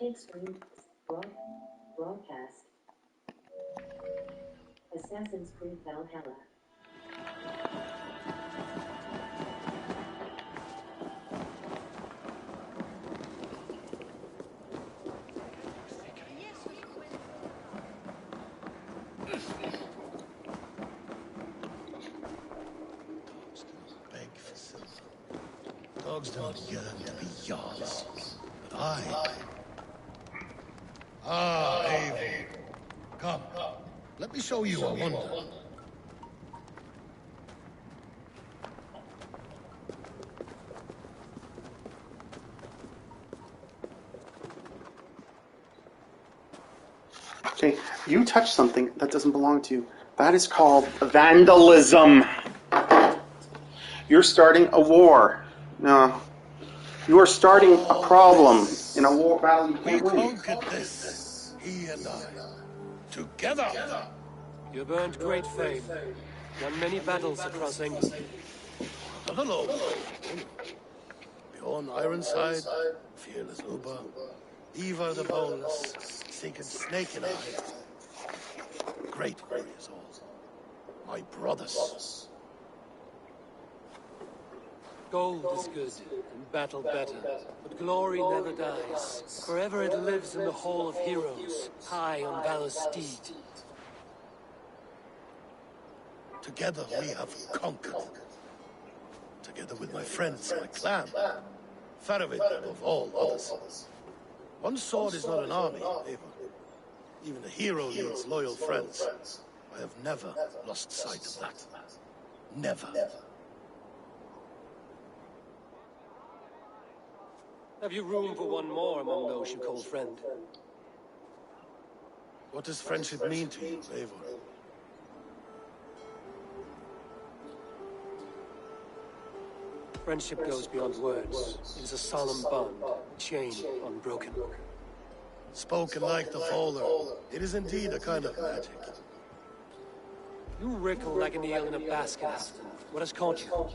Starting screen. Broadcast. Assassin's Creed Valhalla. Dogs don't yearn to be Jarls. But I... Ah, Eivor. Come, let me show you a wonder. Okay, you touch something that doesn't belong to you. That is called vandalism. You're starting a war. No. You are starting a problem in a war battle you can't win. We conquered this, he and I. Together! You've earned great fame. Won many battles across England. Not alone. Bjorn Ironside, fearless Uber, Ivar the Boneless, Sigurd Snake and I. Great warriors all. My brothers. Gold is good, and battle better. But glory never dies. Forever it lives in the hall of heroes, high on valor's steed. Together we have conquered. Together with my friends, my clan. Faravid above all others. One sword is not an army, Eivor. Even a hero needs loyal friends. I have never lost sight of that. Never. Have you room for one more among those you call friend? What does friendship mean to you, Eivor? Friendship goes beyond words. It is a solemn bond, a chain unbroken. Spoken like the Fowler, it is indeed a kind of magic. You wrinkle like an eel in a basket. What has caught you?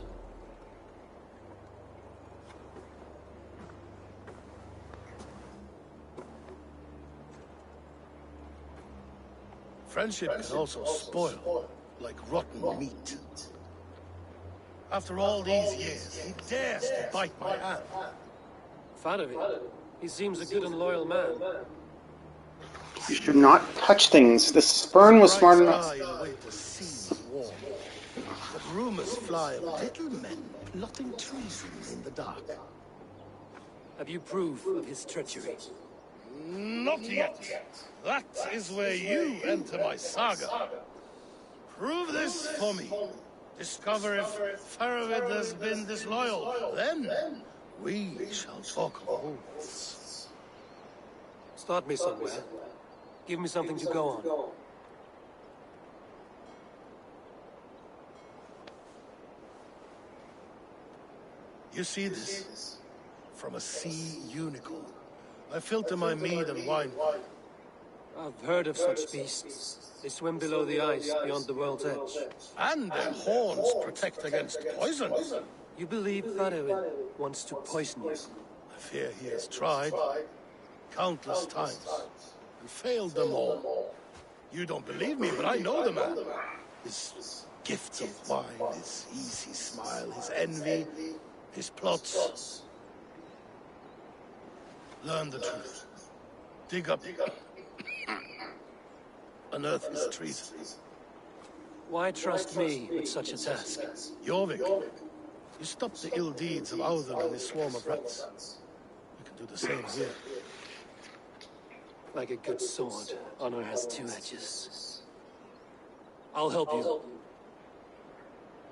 Friendship can also spoil, like rotten meat. After all these years, he dares to bite my hand. Faravid. He seems a good and loyal man. You should not touch things. The Spurn was smart enough. Bright sky in winter seems warm. But rumors fly of little men plotting treason in the dark. Have you proof of his treachery? Not yet. That is where you enter my saga. Prove this for me. Discover if Faravid has been disloyal. Then we shall talk of oaths. Start me somewhere. Give me something to go on. You see this? From a sea unicorn. I filter my mead and wine. I've heard of such beasts. They swim below the ice, beyond the world's edge. And their horns protect against poison. You believe Faravid wants to poison you? I fear he has tried countless times and failed them all. You don't believe me, but I know the man. His gifts of wine, his easy smile, his envy, his plots. Learn the truth. Dig up. Unearth his treason. Why trust me with such a task? Jorvik, you stopped the ill deeds of Audun and his swarm of rats. You can do the same here. Like a good sword, honor has two edges. I'll help you.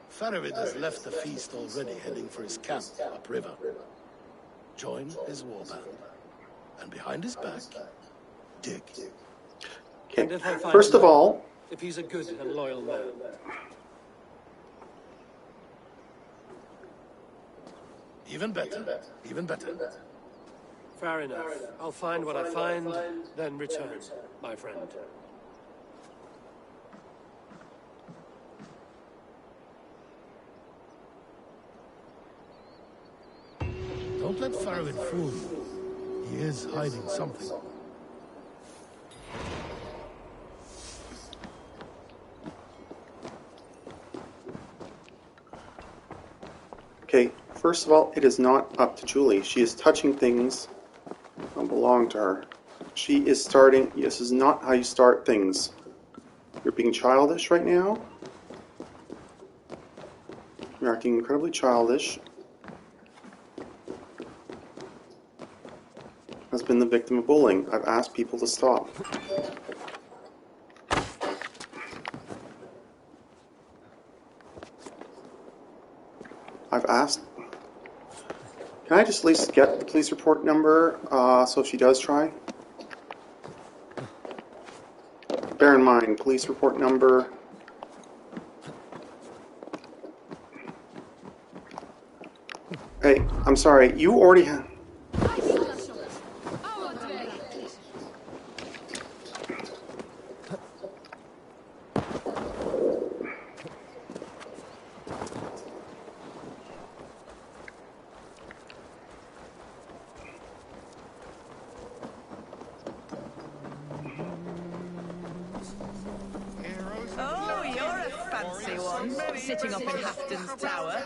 Faravid has left the feast already, heading for his camp upriver. Join his warband. And behind his back, dig. Okay. First of all, if he's a good and loyal man. Even better. Even better. Fair enough. I'll find what I find, then return, my friend. Don't let Faravid fool you. He is hiding something. Okay, first of all, it is not up to Julie. She is touching things that don't belong to her. She is starting... This is not how you start things. You're being childish right now. You're acting incredibly childish. Has been the victim of bullying. I've asked people to stop. I've asked... Can I just at least get the police report number, so if she does try? Bear in mind, police report number... Hey, I'm sorry, you already have... Oh, you're a fancy one, sitting up in Hafton's tower.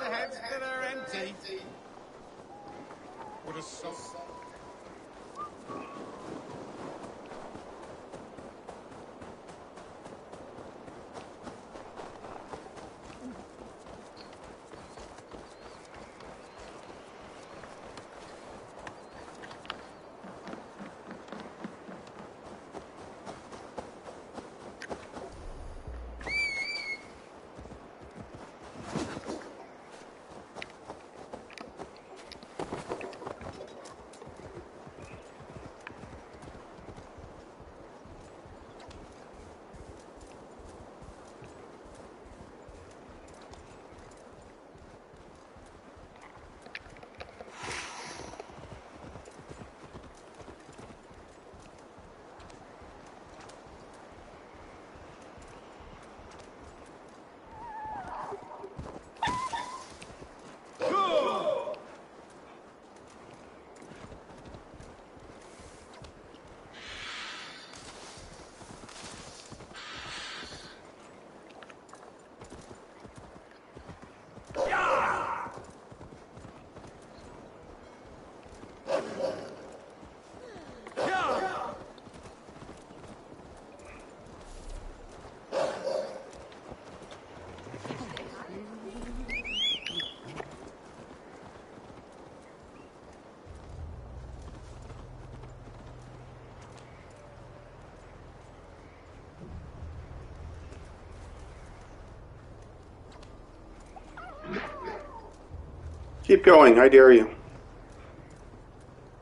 Keep going, I dare you.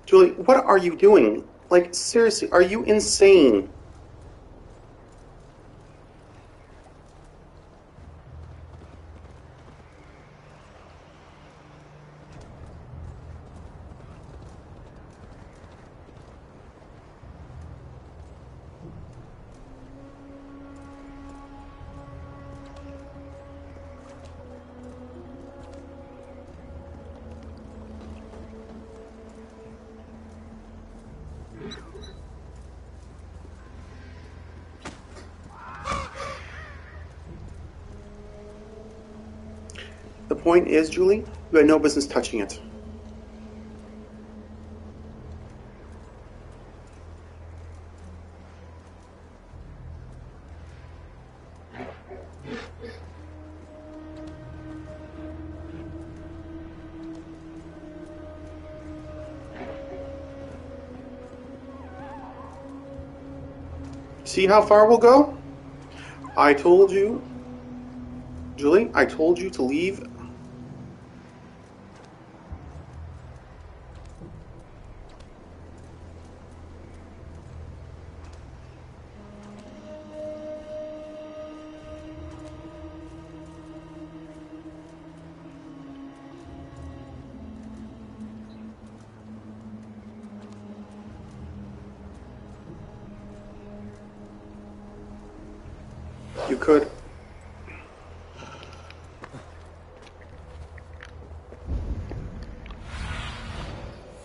Julie, what are you doing? Like, seriously, are you insane? The point is, Julie, you had no business touching it. See how far we'll go? I told you, Julie, I told you to leave. You could.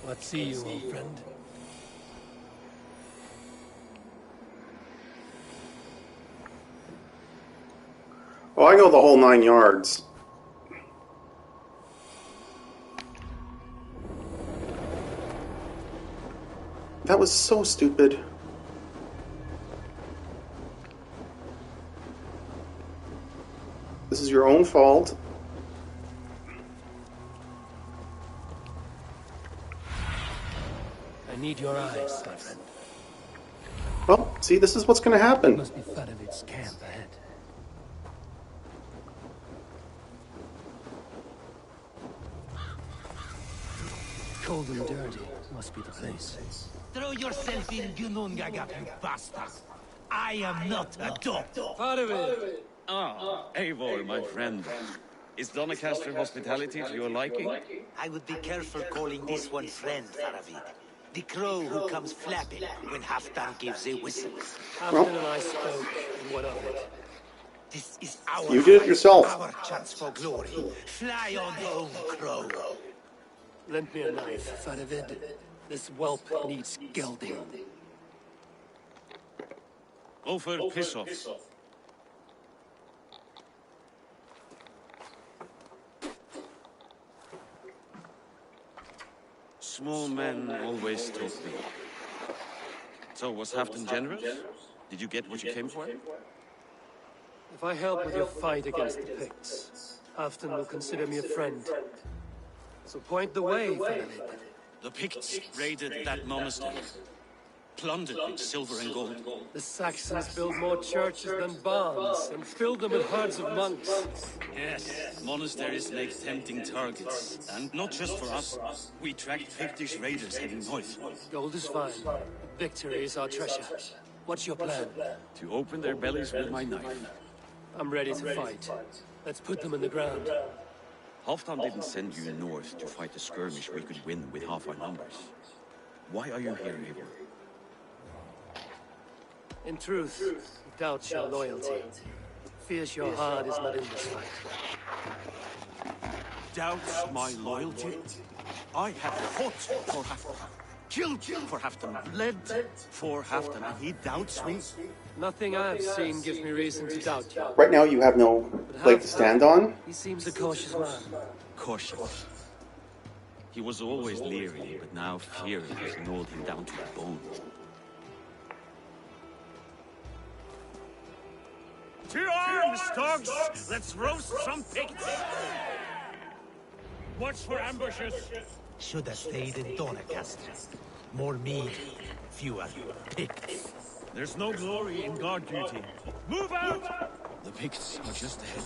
What see you, old friend? Oh, I go the whole 9 yards. That was so stupid. This is your own fault. I need your eyes, my friend. Well, see, this is what's going to happen. Must be Faravid's camp ahead. Cold and dirty must be the place. Throw yourself in Gunungagap, you bastard! I am not a dog! Faravid! Ah, Eivor, my friend. Is Doncaster hospitality to your liking? I would be careful calling this one friend, Faravid. The crow who comes flapping when Halfdan gives a whistle. Halfdan and I spoke, and what of it? This is our You did it yourself. Our chance for glory. Fly on home, crow. Lend me a knife, Faravid. This whelp needs gelding. Over, piss off. Small men always talk big. So, was Halfdan generous? Did you get what you came for? If I help with your fight against the Picts, Halfdan will consider me a friend. So point the way, Faravid. The Picts raided that monastery. Plundered with silver and gold. The Saxons build more churches than barns, and fill them with herds of monks. Yes, monasteries make tempting targets. And not just for us. We tracked Pictish raiders heading north. Gold is fine. Victory is our treasure. What's your plan? To open their bellies with my knife. I'm ready to fight. Let's put them in the ground. Halfdan didn't send you north to fight a skirmish we could win with half our numbers. Why are you here, Eivor? In truth, doubts your loyalty. Fears your heart is not in this fight. Doubts my loyalty? I have fought for Halfdan. Killed for Halfdan. Bled for Halfdan. And he doubts me? Nothing I've seen gives me reason to doubt you. Right now, you have no leg to stand on. He seems a cautious man. Cautious. He was always leery, but now fear has gnawed him down to the bone. To arms, dogs! Let's roast some Picts! Watch for ambushes! Should have stayed in Doncaster. More mead, fewer Picts. There's no glory in guard duty. Move out! The Picts are just ahead.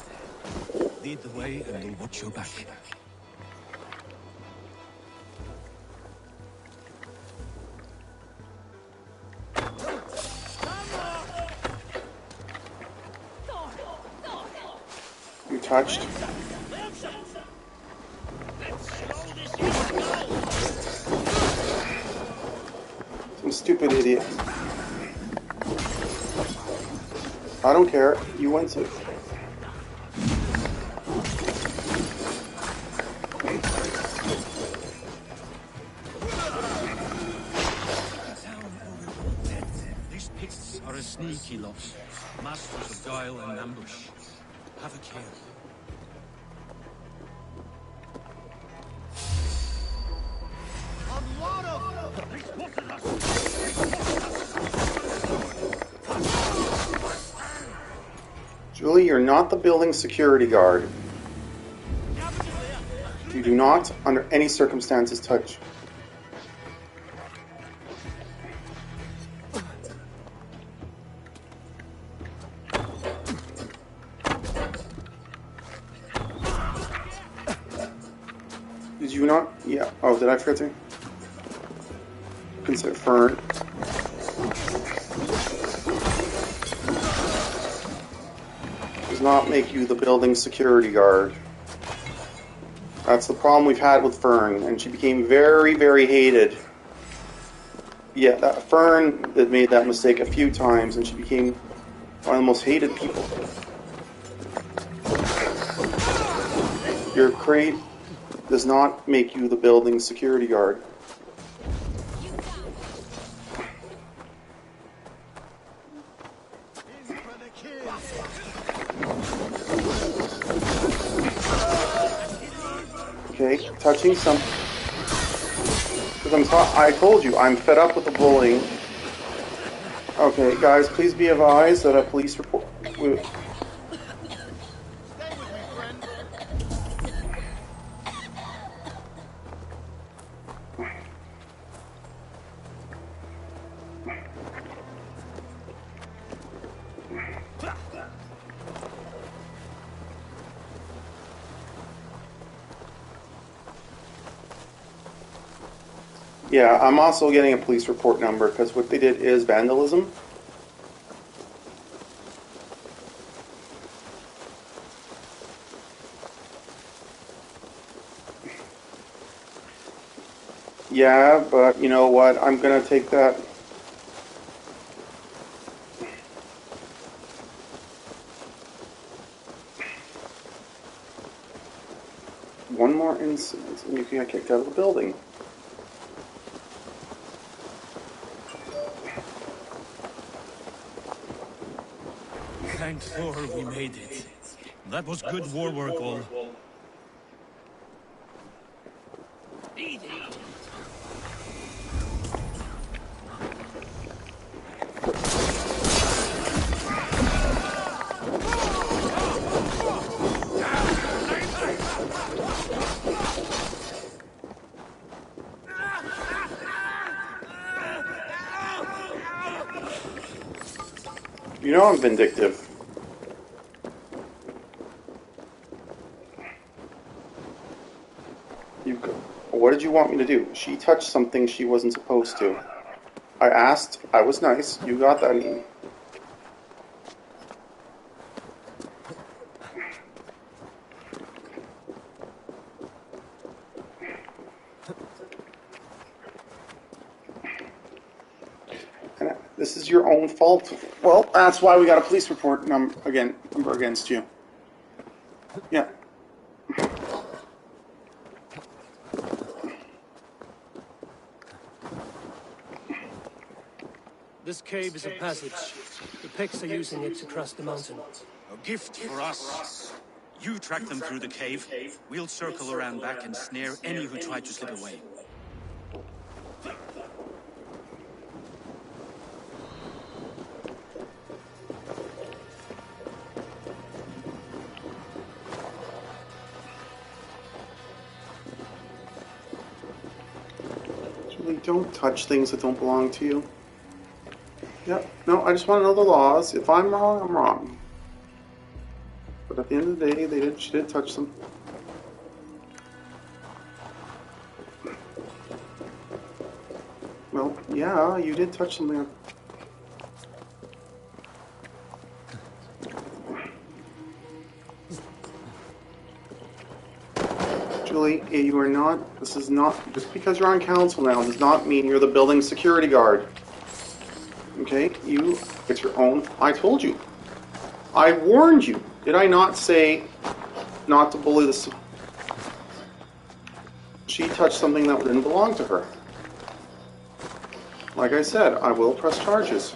Lead the way and we'll watch your back. You touched. Some stupid idiot. I don't care. You went to. These Picts are a sneaky lot. Masters of guile and ambush. Have a care. Julie, you're not the building security guard. You do not, under any circumstances, touch. Did you not? Yeah. Oh, did I forget to? Consider Fern. Does not make you the building security guard. That's the problem we've had with Fern, and she became very, very hated. Yeah, that Fern had made that mistake a few times, and she became one of the most hated people. Your crate does not make you the building security guard. Okay, touching some. Because I told you, I'm fed up with the bullying. Okay, guys, please be advised that a police report. Yeah, I'm also getting a police report number because what they did is vandalism. Yeah, but you know what? I'm gonna take that. One more incident and you can get kicked out of the building. Thank Thor we made it. That was good war work, all. You know I'm vindictive. What did you want me to do? She touched something she wasn't supposed to. I asked, I was nice, you got that mean. And this is your own fault. Well, that's why we got a police report number against you. Yeah. This cave is a passage. The Picts are using it to cross the mountain. A gift for us. You track them through the cave. We'll circle around back and snare any who try to slip away. Julie, don't touch things that don't belong to you. Yep. No, I just want to know the laws. If I'm wrong, I'm wrong. But at the end of the day, she did touch them. Well, yeah, you did touch something. Julie, you are not, this is not, just because you're on council now does not mean you're the building security guard. Okay, it's your own, I told you. I warned you. Did I not say not to bully this? She touched something that didn't belong to her. Like I said, I will press charges.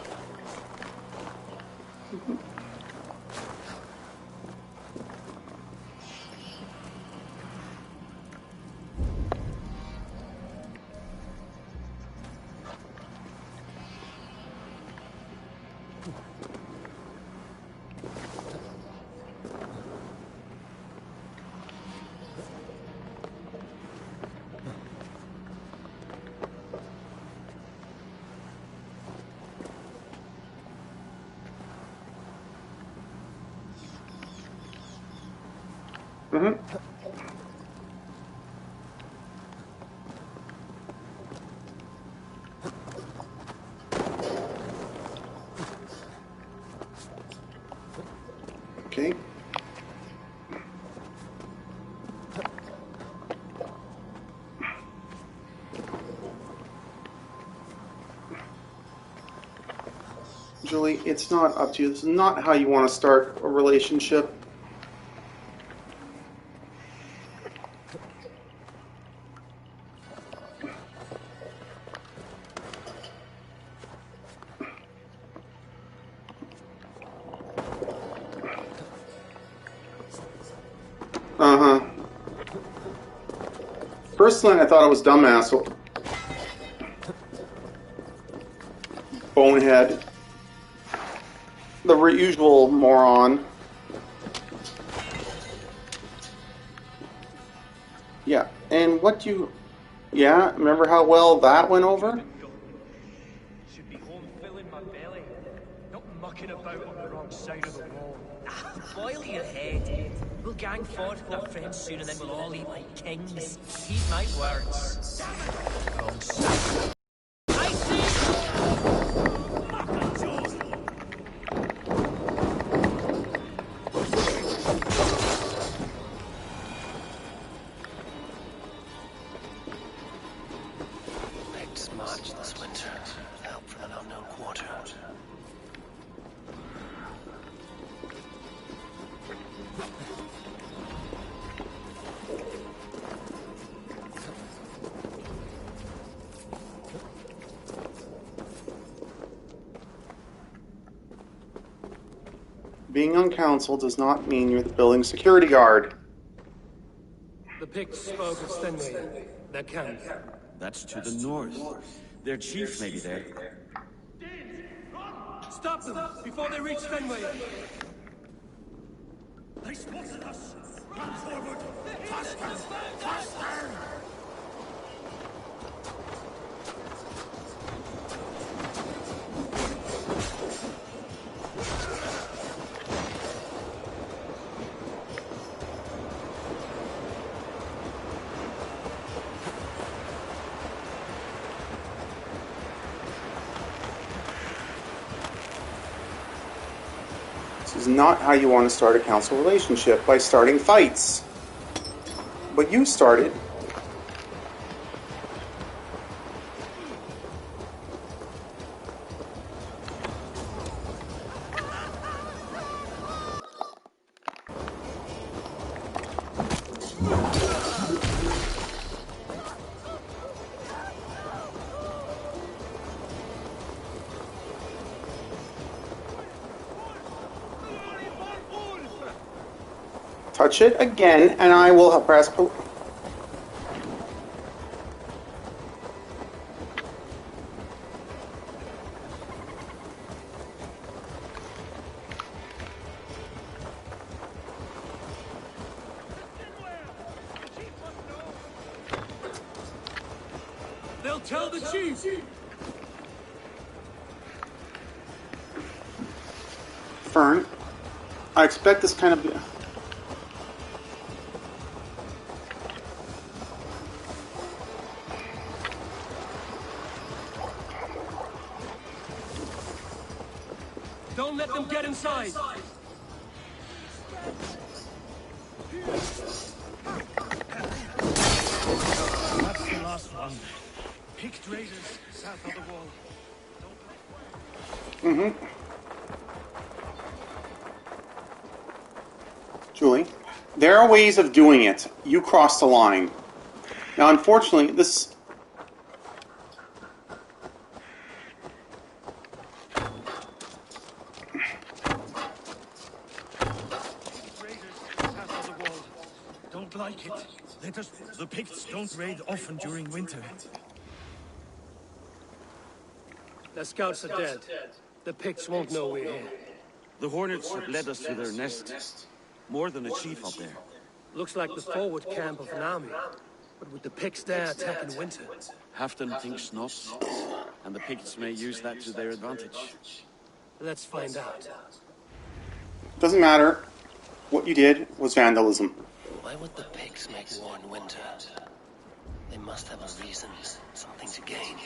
Okay. Julie, it's not up to you. This is not how you want to start a relationship. Uh-huh. first line I thought it was dumbass. Bonehead. The usual moron. Yeah, and what you... Yeah, remember how well that went over? Should be home filling my belly, not mucking about on the wrong side of the wall. Boil your head. We'll gang forth with our friends soon and then we'll all eat like kings. Heed my words. Wrong side. I see! Let's march this winter with help from an unknown quarter. Being on council does not mean you're the building security guard. The Picts spoke of Stenway, their camp. That's to the north. Their chief may be there. Stop them before they reach Stenway. They spotted us! Run forward! Faster! Faster! This is not how you want to start a council relationship, by starting fights. But you started. Touch it again, and I will press... They'll tell the chief! Fern, I expect this kind of... Don't let them get inside! That's the last one. Picked raiders south of the wall. Julie, there are ways of doing it. You crossed the line. Now, unfortunately, this... Don't like it. The Picts don't raid often during winter. Their scouts are dead. The Picts won't know we're here. The Hornets have led us to their nest. More than a chief up there. Looks like the forward camp of an army. But with the Picts there attacking winter... Halfdan thinks not, and the Picts may use that to their advantage. Let's find out. Doesn't matter. What you did was vandalism. Why would the Picts make war in winter? They must have a reason, something to gain.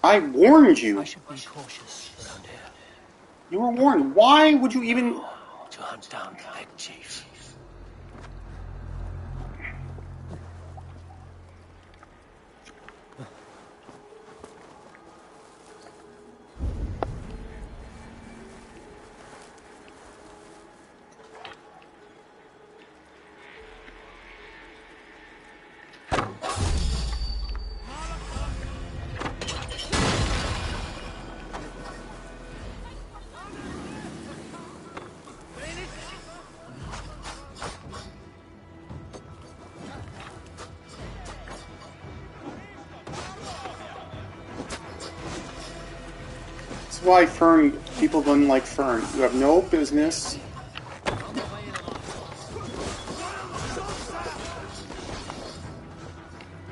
I warned you. I should be cautious around here. You were warned. Why would you even... To hunt down the Pict chief. is why people don't like Fern. You have no business.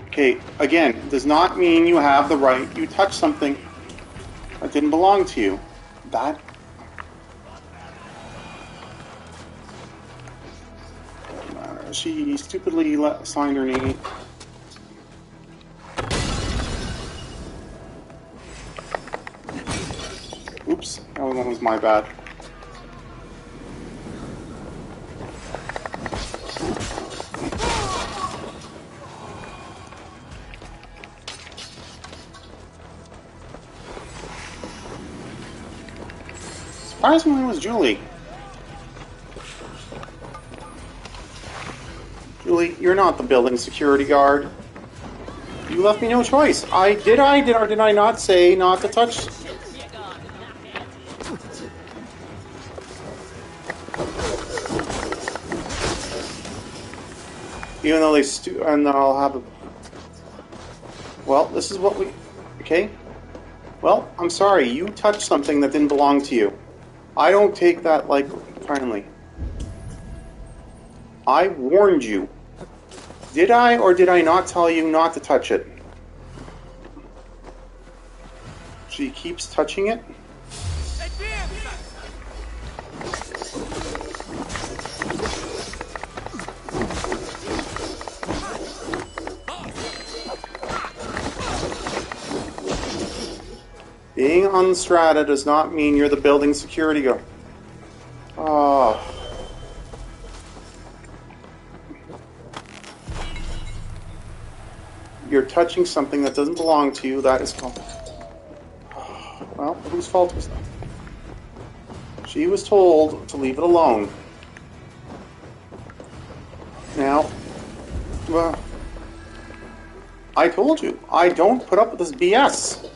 Okay, again, does not mean you have the right. You touched something that didn't belong to you. That. She stupidly signed her name. Oops, that one was my bad. Surprisingly, it was Julie. Julie, you're not the building security guard. You left me no choice. Did or did I not say not to touch? Even though and I'll have a... Well, this is what we... Okay? Well, I'm sorry. You touched something that didn't belong to you. I don't take that, like, kindly. I warned you. Did I or did I not tell you not to touch it? She keeps touching it. Being on strata does not mean you're the building security guard. Oh. You're touching something that doesn't belong to you. That is called... Well, whose fault was that? She was told to leave it alone. Now, well, I told you, I don't put up with this BS.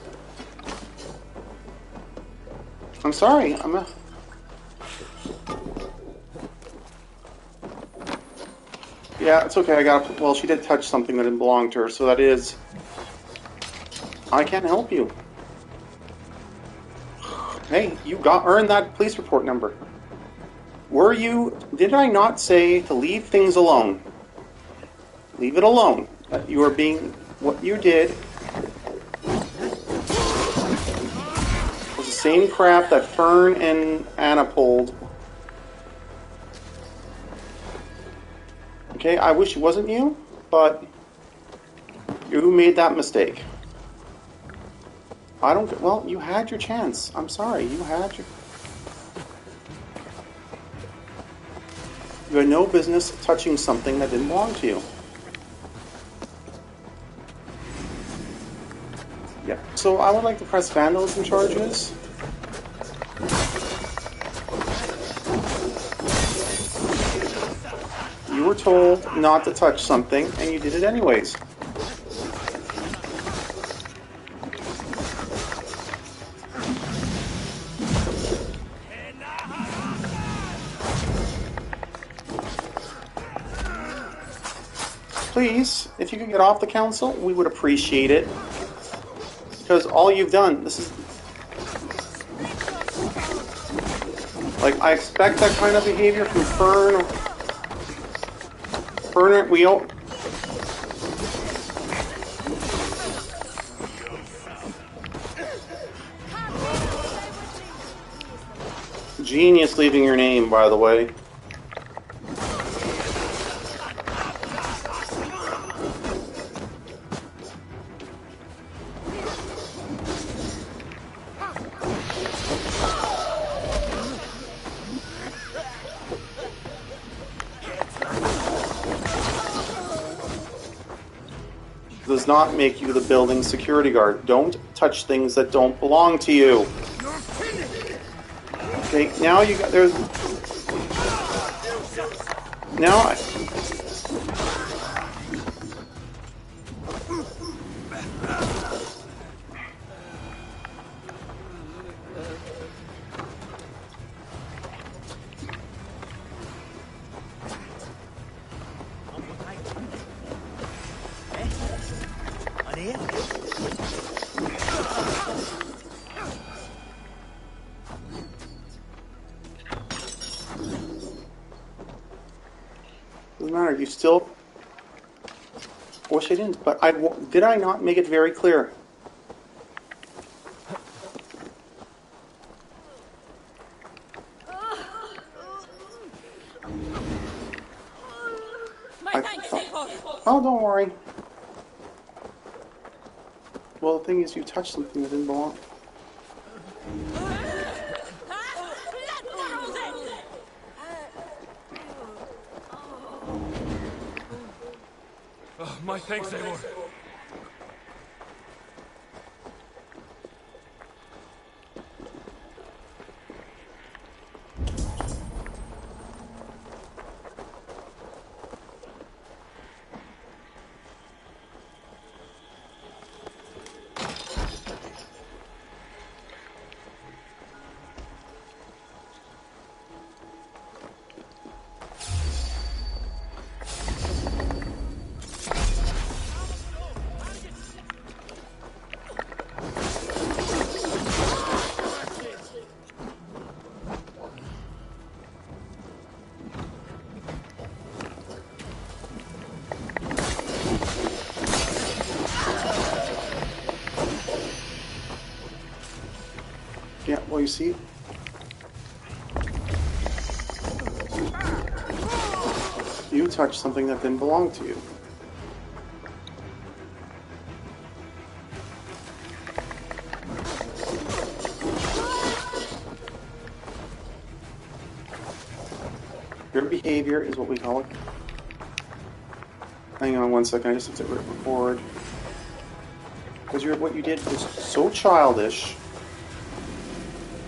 I'm sorry, Yeah, it's okay, well, she did touch something that didn't belong to her, so that is... I can't help you. Hey, you earned that police report number. Did I not say to leave things alone? Leave it alone. You are being... What you did was the same crap that Fern and Anna pulled. Okay, I wish it wasn't you, but you made that mistake. Well, you had your chance. I'm sorry, you had no business touching something that didn't belong to you. Yeah, so I would like to press vandalism charges. You were told not to touch something, and you did it anyways. Please, if you could get off the council, we would appreciate it. Because all you've done, this is... Like, I expect that kind of behavior from Fern. Genius leaving your name, by the way. Does not make you the building security guard. Don't touch things that don't belong to you. Okay, now you got there's now you still... I wish I didn't, but did I not make it very clear? Oh, don't worry. Well, the thing is, you touched something that didn't belong. Oh, my thanks, Eivor. Yeah, well, you see? You touched something that didn't belong to you. Your behavior is what we call it. Hang on one second, I just have to record. Because what you did was so childish.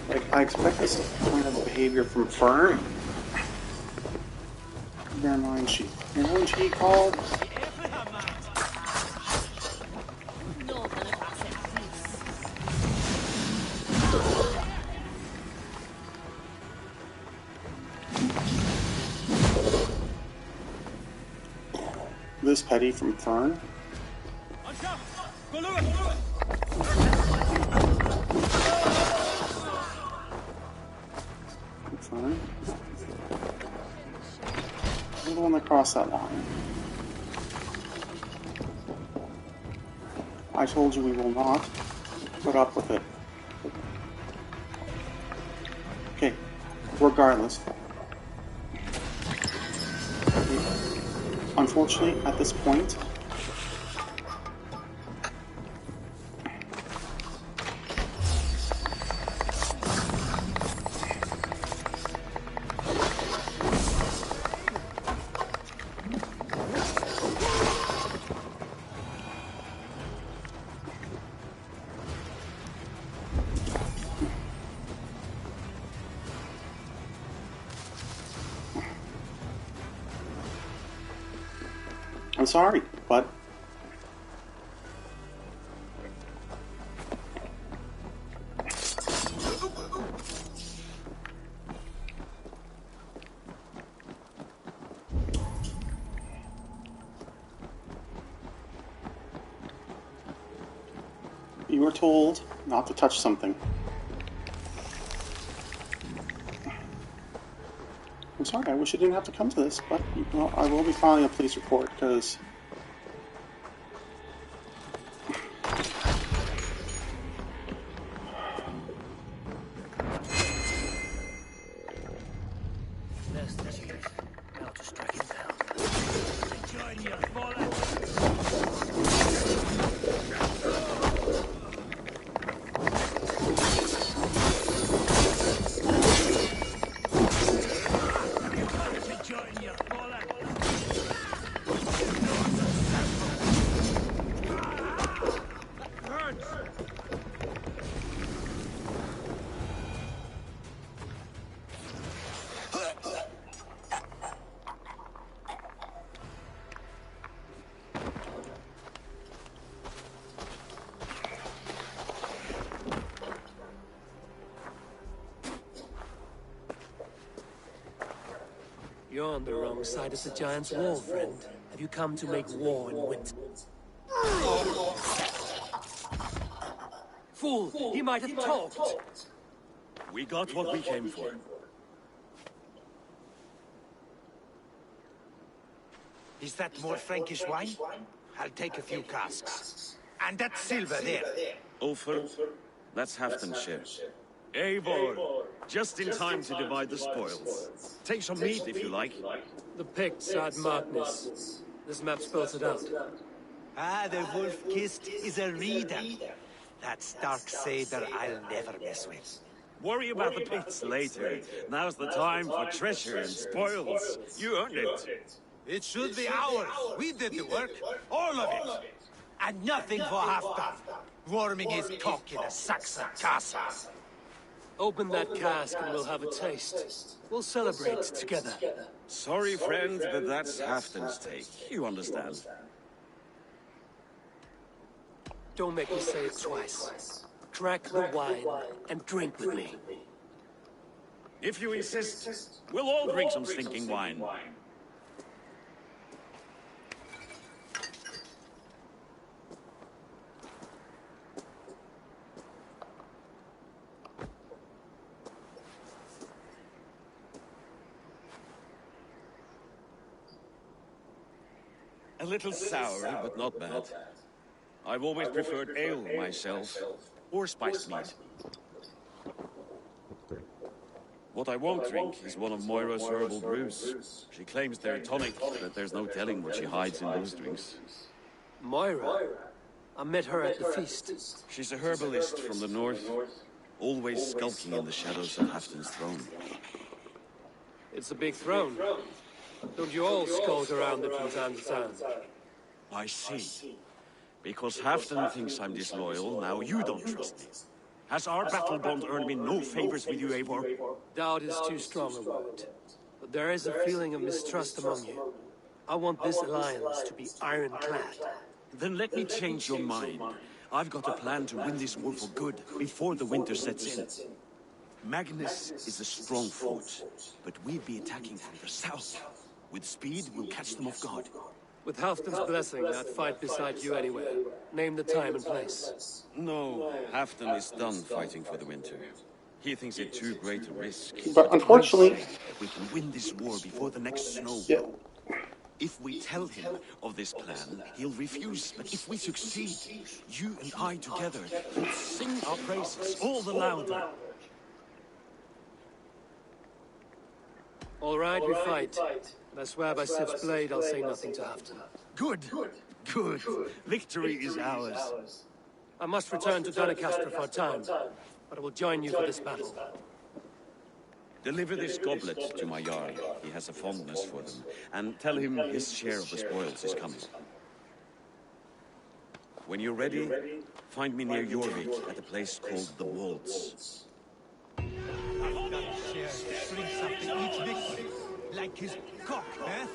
Like, I expect this kind of behavior from Fern. Never mind, she called. This petty from Fern. Fern. You're the one that crossed that line. I told you we will not put up with it. Okay, regardless. Unfortunately, at this point, I'm sorry, but you were told not to touch something. I'm sorry, I wish it didn't have to come to this, but well, I will be filing a police report because You're on the wrong side of the Giant's wall, friend. Have you come to make war in winter? Fool! He might have talked! We got what we came for. Is that more Frankish wine? I'll take a few casks. And that silver there. Ulfr, that's Halfdan's share. Eivor, just in time to divide the spoils. Take some meat if you like. The Picts add Magnus. This map spells it out. Ah, the wolf-kissed is a reader. That stark saber I'll never mess with. Worry about the pits later. Now's the time for treasure and spoils. You earned it. It should be ours. We did the work. All of it. And nothing for Halfdan. Warming his cock in a Saxon castle. Open that cask and we'll have a taste. We'll celebrate together. Sorry, friend, but that's Halfdan's take. You understand. Don't make me say it twice. Crack the wine and drink with me. If you insist, we'll all drink some stinking wine. A little sour, but not bad. I've always preferred ale myself, or spiced meat. What I won't drink is one of Moira's herbal brews. She claims they're tonic, but there's no telling what she hides in those drinks. Moira? I met her at the feast. She's a herbalist from the north, always skulking in the shadows of Halfdan's throne. It's a big throne. Don't you all skulk around it from time to time? I see. Because Halfdan thinks I'm disloyal, now you don't trust me. Has our battle bond earned me no favors with you, Eivor? Doubt is too strong a word. But there is a feeling of mistrust among you. I want this alliance to be ironclad. Then let me change your mind. I've got a plan to win this war for good, before the winter sets in. Magnus is a strong fort, but we'll be attacking from the south. With speed, we'll catch them off guard. With Halfdan's blessing, I'd fight beside you anywhere. Name the time and place. No, Halfdan is done fighting for the winter. He thinks it too great a risk. But unfortunately, we can win this war before the next snow. Yeah. If we tell him of this plan, he'll refuse. But if we succeed, you and I together will sing our praises all the louder. All right, we fight. And I swear by Sif's blade, I'll say nothing to Halfdan. Good. Good. Victory is ours. I must return to Doncaster for a time, but I will join you for this battle. Deliver this goblet to my Jarl. He has a fondness for them. And tell him his share of the spoils is coming. When you're ready, find me near Jorvik at a place called the Waltz. Like his cock, eh?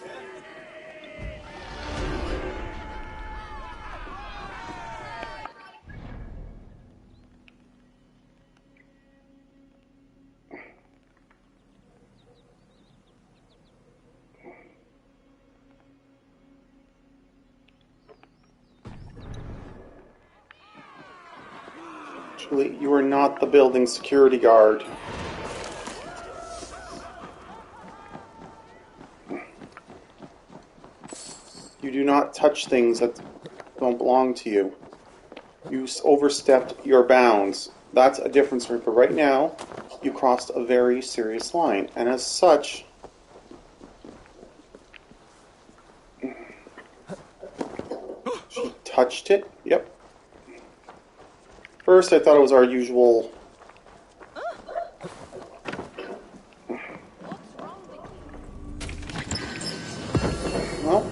Actually, you are not the building security guard. You do not touch things that don't belong to you. You overstepped your bounds. That's a difference, but right now, you crossed a very serious line. And as such, she touched it. Yep. First, I thought it was our usual... Well...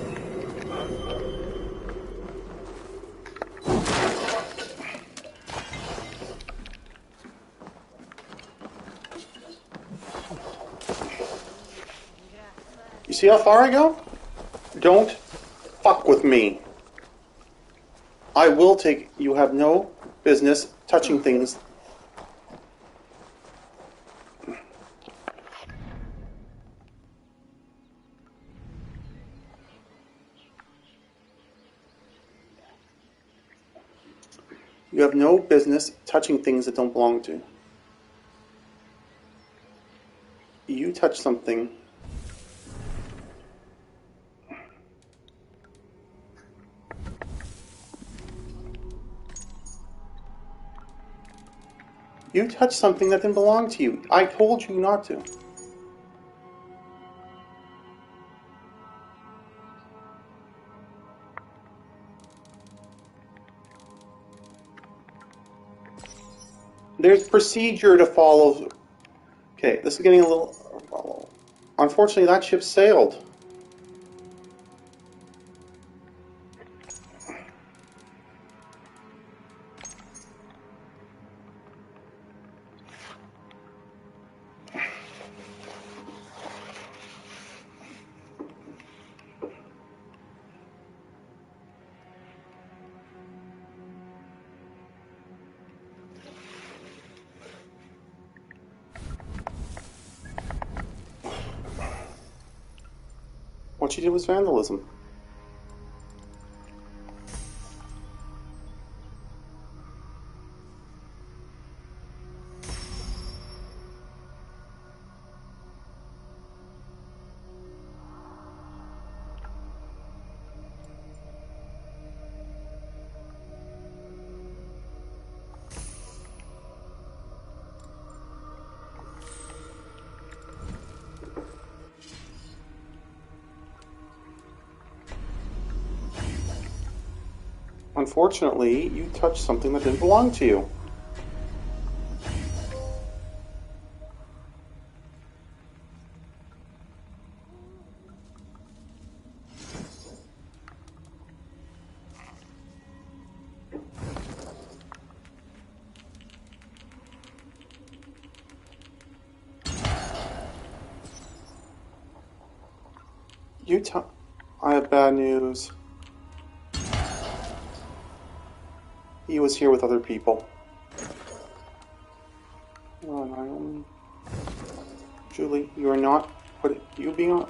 You see how far I go? Don't fuck with me. I will take... You have no business touching things. You have no business touching things that don't belong to you. You touch something... You touched something that didn't belong to you. I told you not to. There's procedure to follow. Okay, this is getting a little... Unfortunately, that ship sailed. What she did was vandalism. Unfortunately, you touched something that didn't belong to you. I have bad news. He was here with other people. Oh, Naomi. Julie, you are not you being on.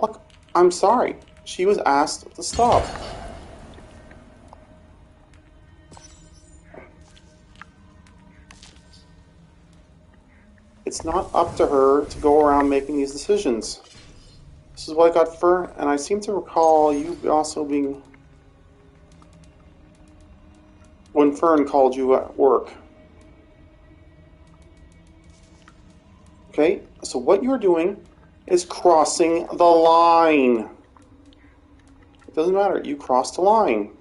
Look, I'm sorry. She was asked to stop. It's not up to her to go around making these decisions. This is what I got for, and I seem to recall you also being... when Fern called you at work. Okay, so what you're doing is crossing the line. It doesn't matter, you crossed the line.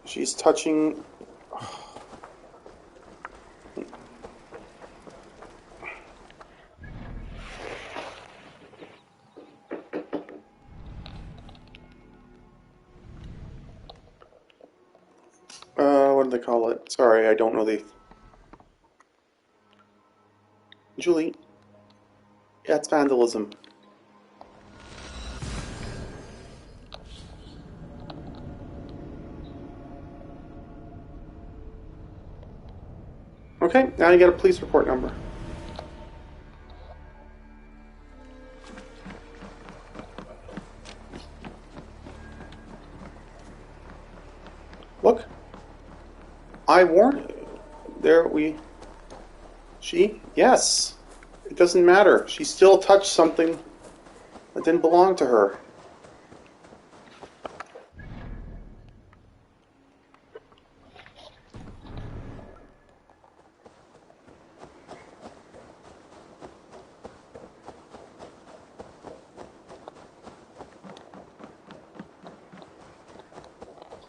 She's touching... what do they call it? Sorry, I don't know the... Julie, that's vandalism. Okay, now you get a police report number. Look, I warned. There we. Yes. It doesn't matter. She still touched something that didn't belong to her.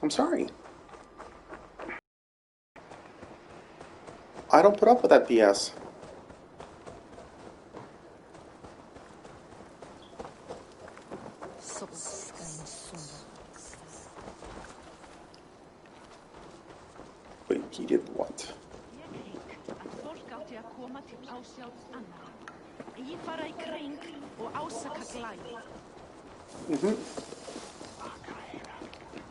I'm sorry. I don't put up with that BS. Wait, he did what?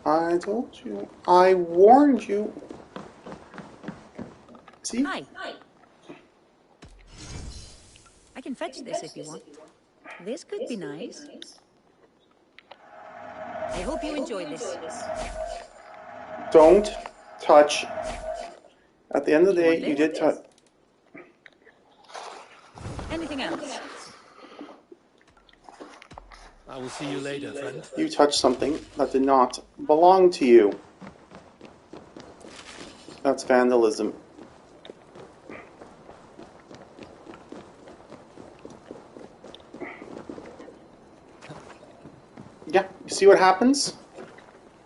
I told you. I warned you. See? Hi. I can fetch this if you want. This could be nice. I hope you enjoy this. Don't touch. At the end of the day, you did touch. I will see you later, friend. You touched something that did not belong to you. That's vandalism. Yeah, you see what happens?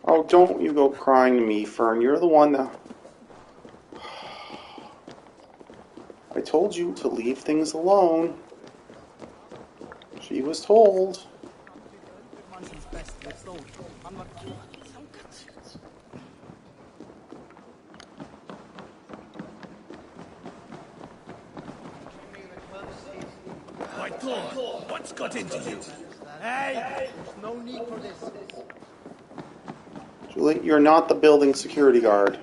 Oh, don't you go crying to me, Fern. You're the one that... I told you to leave things alone. She was told. My God, what's got into you? Hey! No need for this. Julie, you're not the building security guard.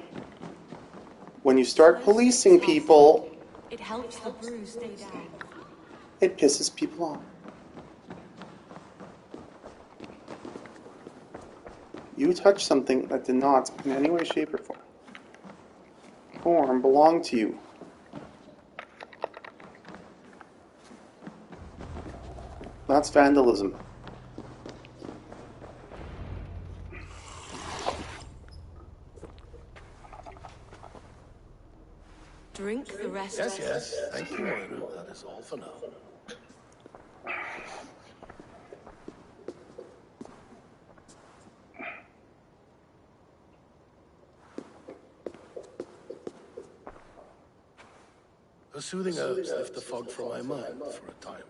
When you start policing people, It helps the brew stay down. it pisses people off. You touched something that did not, in any way, shape, or form, belong to you. That's vandalism. Drink the rest Yes, of yes. Thank you, Moira. That is all for now. Her soothing herbs lift the fog from my mind for a time.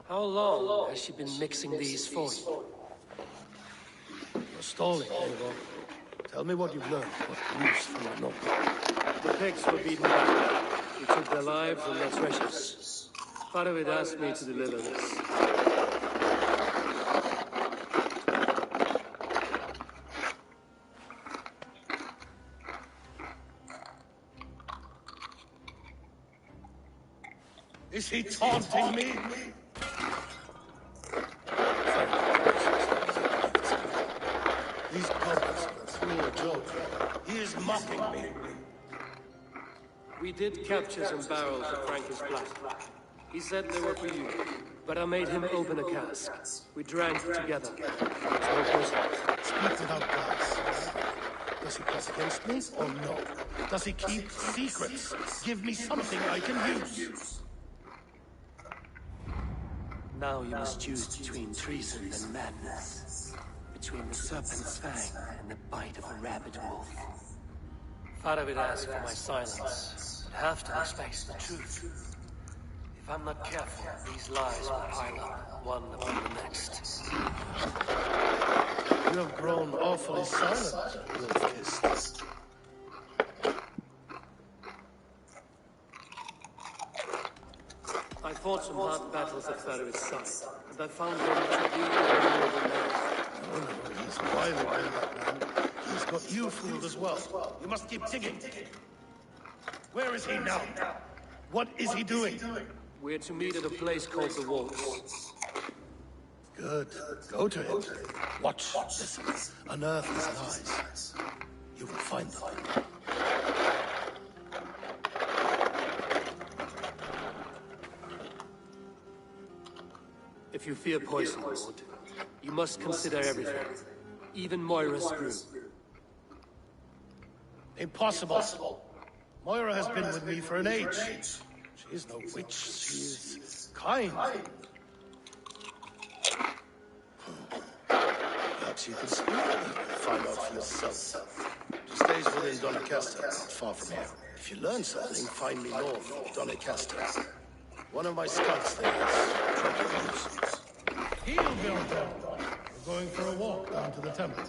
How long has she been mixing these for you? You're stalling, Eivor. Tell me what you've learned, what news from the north. The pigs were beaten back. We took their lives and their treasures. Faravid asked me to deliver this. Is he taunting me? These puppets are through a joke. He is mocking me. We did capture some barrels of Frankish Black. He said they were for you, but I made him open a cask. We drank together. No person. Speak without glass. Does he plot against me or no? Does he keep secrets? Give me something I can use. Now you must choose between treason and madness. Between the serpent's fang and the bite of a rabid wolf. Faravid asked for my silence, but have to respect the truth. If I'm not careful, these lies will pile up, one upon the next. You have grown awfully silent, Wolf-Kissed. I fought some hard battles at Faravid's side, and I found him to be a noble man. No, he's wily, that man. He's got you fooled as well. You must keep digging. Where is he now? What is he doing? We're to meet at a place called the Walls. Good. Go to him. Watch. Listen. Unearth his lies. You will find them. If you fear poison, Lord, you must consider everything. Even Moira's brew. Impossible. Moira has been with me for an age. She is no witch. She is kind. Perhaps you can speak with her and find out for yourself. She stays within Doncaster, not far from here. If you learn something, find me north of Doncaster. One of my scouts there is trouble news. Heel, Bilbo. We're going for a walk down to the temple.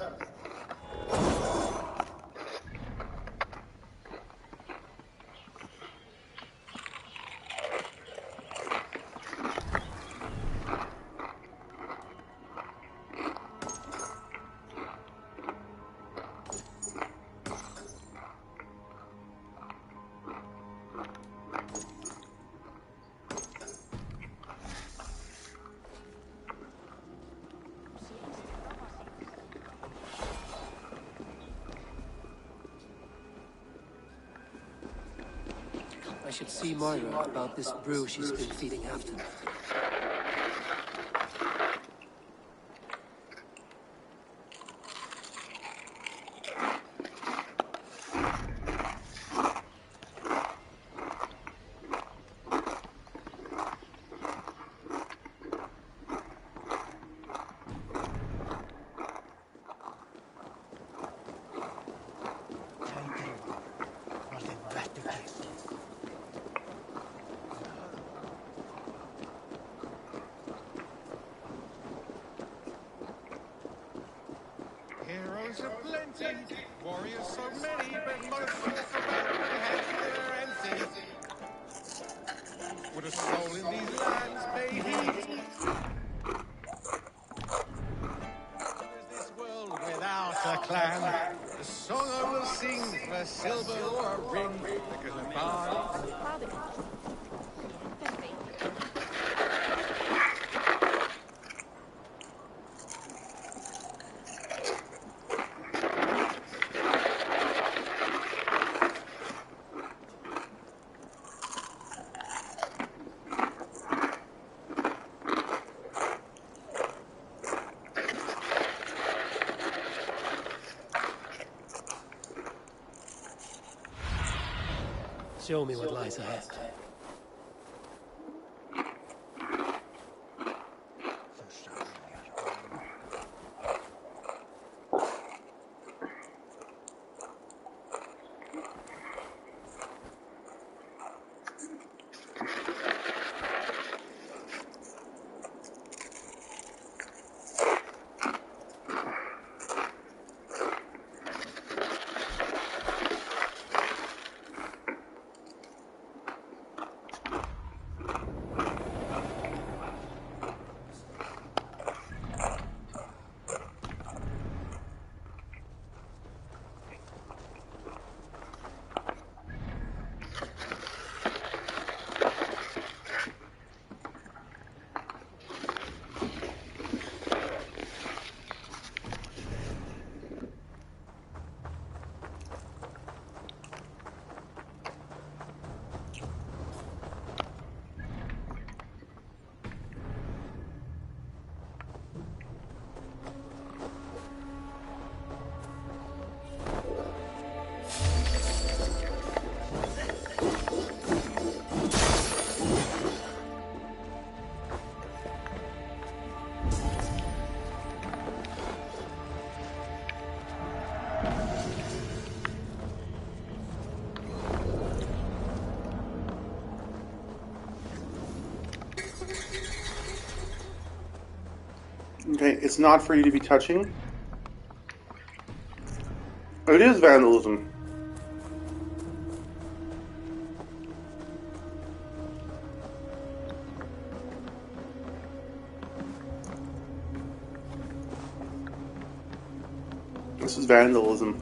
I should see Moira about this brew she's been feeding after. Heroes aplenty, warriors so many, but most walk about with heads that are empty. Would a soul in these lands pay heed? There's this world without a clan. The song I will sing for silver or a ring, because a bard. Show me what lies ahead. Okay, it's not for you to be touching. It is vandalism. This is vandalism.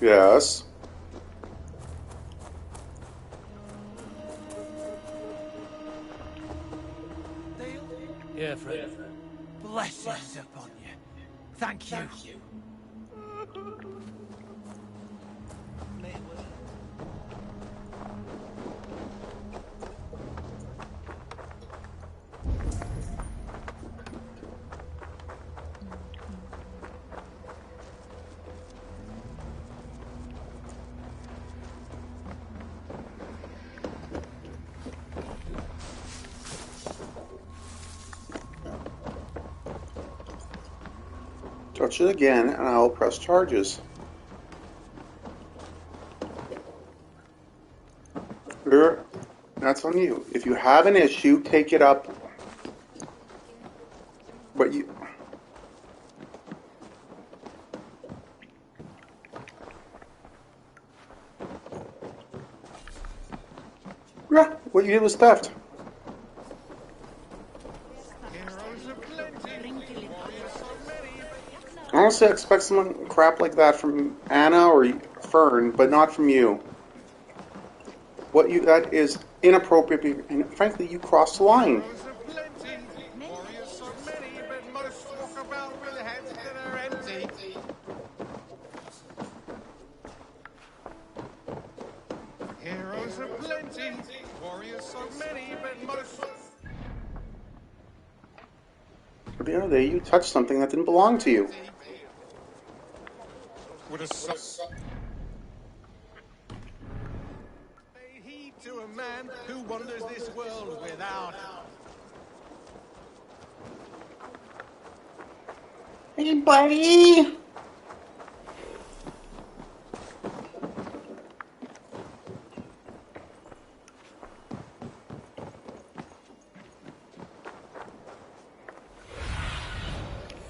Yes. Yeah, Fred. Blessings upon you. Thank you. Touch it again, and I will press charges. Here, that's on you. If you have an issue, take it up. But you... Yeah, what you did was theft. Honestly, I expect someone crap like that from Anna or Fern, but not from you. That is inappropriate, and frankly, you crossed the line. Heroes are plenty, warriors so many, but most. At the end of the day, you touched something that didn't belong to you. Would a pay heed to a man who wanders this world without. Hey, buddy!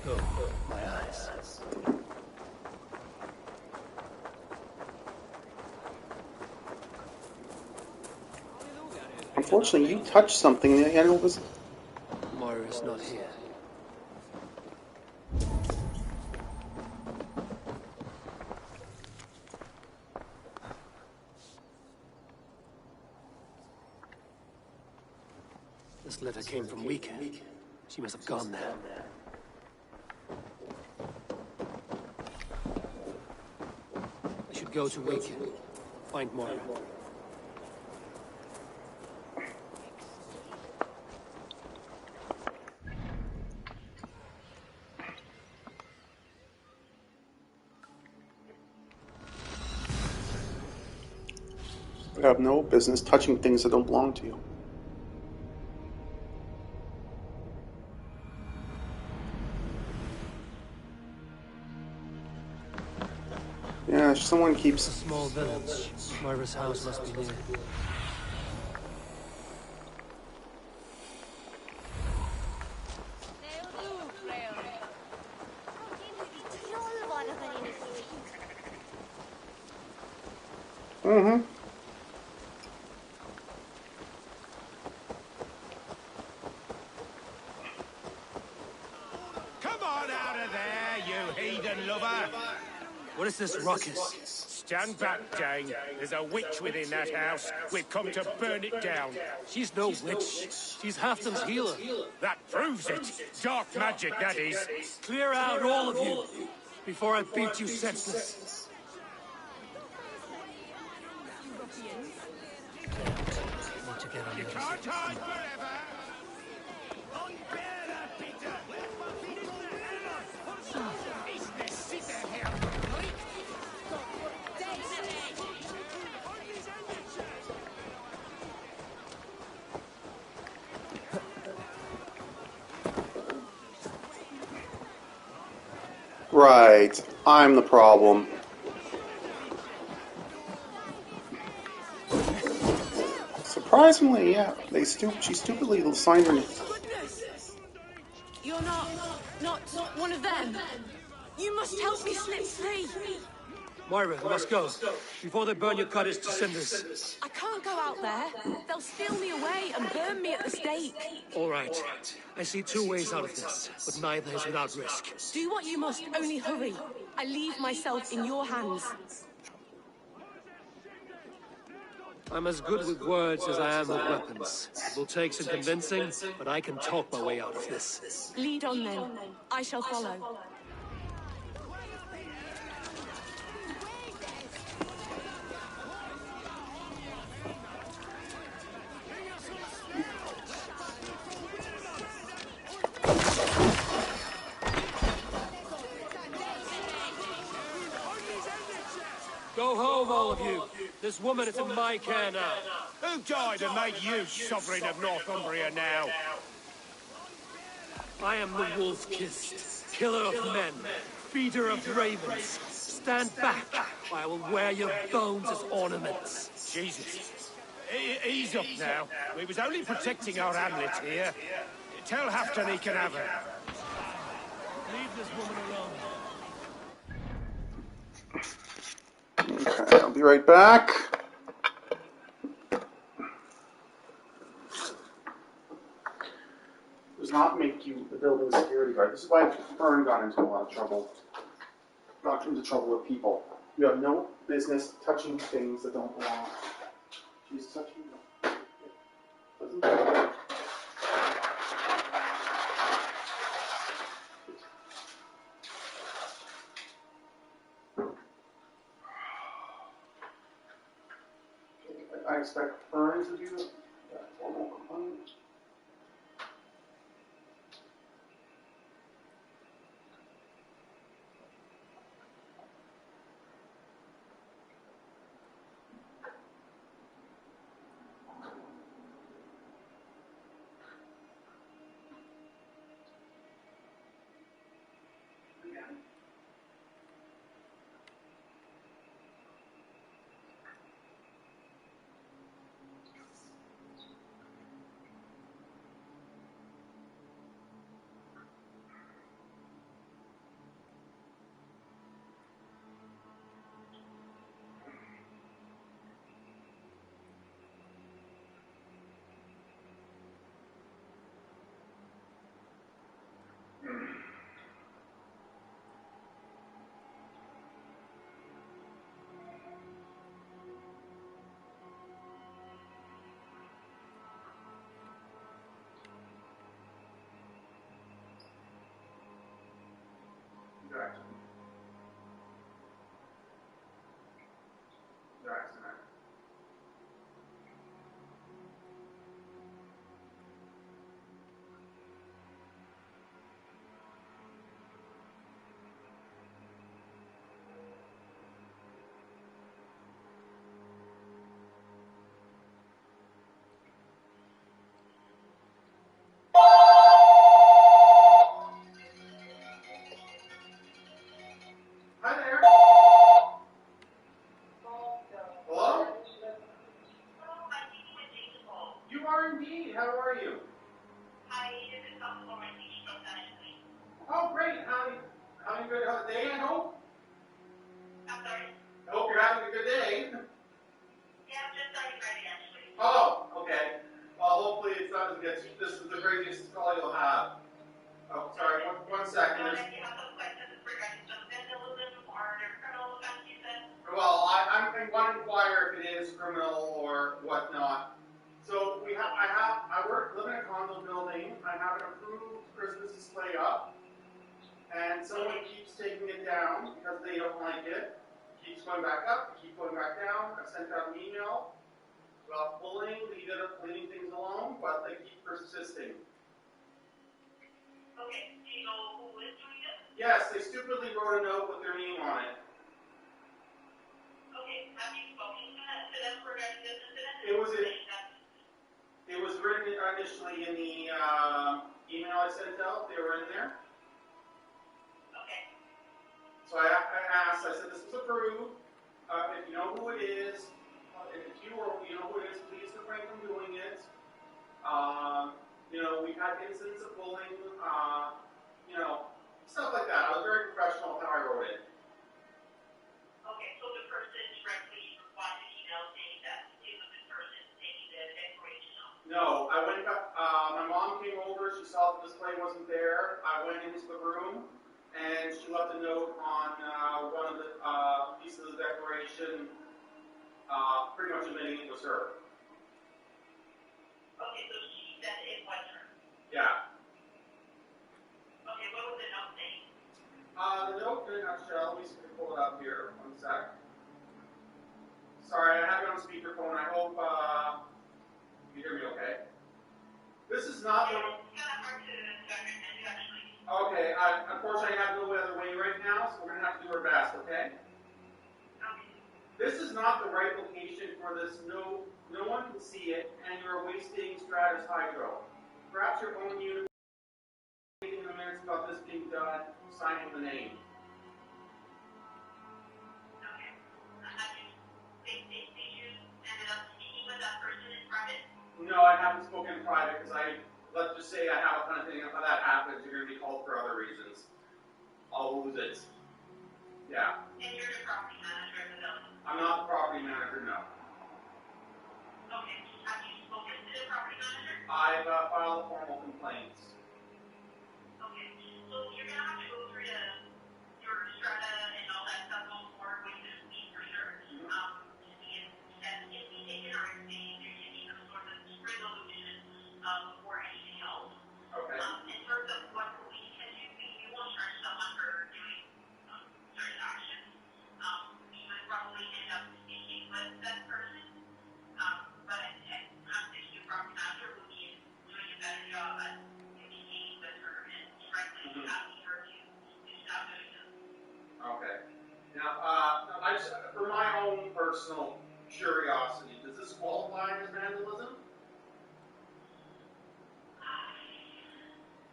Oh, my eyes. Unfortunately, you touched something and it was... Moira's not here. This letter came from Wika. She must have gone there. I should go to Wika. Find Moira. You have no business touching things that don't belong to you. Yeah, someone It's a keeps... small village. Moira's house must be near. Mm-hmm. Come on out of there, you heathen lover! What is this ruckus? Stand back, Dane. There's a witch within that house. We've come to burn it down. She's no witch. She's Halfton's healer. That proves it. Dark magic, that is. Clear out, all of you, before I beat you senseless. Need to get on this. Can't hide forever! Right. I'm the problem. Surprisingly, yeah. She stupidly signed her... You're not one of them. You must help me slip free. Moira, we must go, before they burn your cottage to cinders. I can't go out there. They'll steal me away and burn me at the stake. All right. I see two ways out of this, but neither is without risk. Do what you must, only hurry. I leave myself in your hands. I'm as good with words as I am with weapons. It will take some convincing, but I can talk my way out of this. Lead on then. I shall follow. Go home, all of you. This woman is in my care now. Who died and made you sovereign of Northumbria now? I am the wolf-kissed, killer of men, feeder of ravens. Stand back, or I will wear your bones as ornaments. Jesus. Ease up now. We was only protecting our hamlet here. Tell Halfton he can have her. Leave this woman alone. Okay, I'll be right back. Does not make you the building security guard. This is why Fern got into a lot of trouble. Got into trouble with people. You have no business touching things that don't belong. She's touching them. Doesn't belong. I expect Fern to do that formal component. great. Having a good day, I hope? I'm sorry? I hope you're having a good day. Yeah, I'm just starting Friday, actually. Oh, okay. Well, hopefully it's not as good. This is the craziest call you'll have. Oh, sorry, one second. If you have some questions regarding some vandalism or criminal offense, you said? Well, I want to inquire if it is criminal or whatnot. So I live in a condo building. I have an approved Christmas display up, and someone keeps taking it down because they don't like it. Keeps going back up, keep going back down. I've sent out an email about leaving things alone, but they keep persisting. Okay, do you know who is doing it? Yes, they stupidly wrote a note with their name on it. Okay, have you spoken to them regarding this incident? It was written initially in the email I sent out. They were in there. Okay. So I asked, I said, this is approved. If you know who it is, if you know who it is, please refrain from doing it. We've had incidents of bullying, stuff like that. I was very professional with how I wrote it. Okay, so the person directly responded to email saying that it was the person taking the decoration off? No, I went up, my mom came over, she saw the display wasn't there. I went into the room, and she left a note on one of the pieces of the decoration, pretty much admitting it was her. Okay, so she said it was her? Yeah. Okay, what was the note saying? The note in a nutshell, let me see if I can pull it up here, one sec. Sorry, I have it on speakerphone, I hope you hear me okay. This is not the... It's kind of hard to understand you, actually. Okay, unfortunately I have no other way right now, so we're going to have to do our best, okay? Okay. This is not the right location for this. No one can see it, and you're wasting Stratus Hydro. Perhaps your own unit taking the minutes about this being done, signing the name. Okay. Did you ended up speaking with that person in private? No, I haven't spoken in private because let's just say I have a kind of thing. If that happens, you're going to be called for other reasons. I'll lose it. Yeah. And you're the property manager of the building? I'm not the property manager, no. Okay. Have you spoken to the property manager? I've filed formal complaints. Okay. So you're going to have to go through your strata and all that stuff going forward with this week for sure. To see if steps can be taken or if there should be some sort of resolution before anything else. Okay. In terms of what we can do, we won't charge someone for doing certain actions. We would probably end up speaking with that person. But I'm thinking your property manager will be doing a better job at communicating with her and directly asking her to stop doing this. Okay. Now, for my own personal curiosity, does this qualify as vandalism?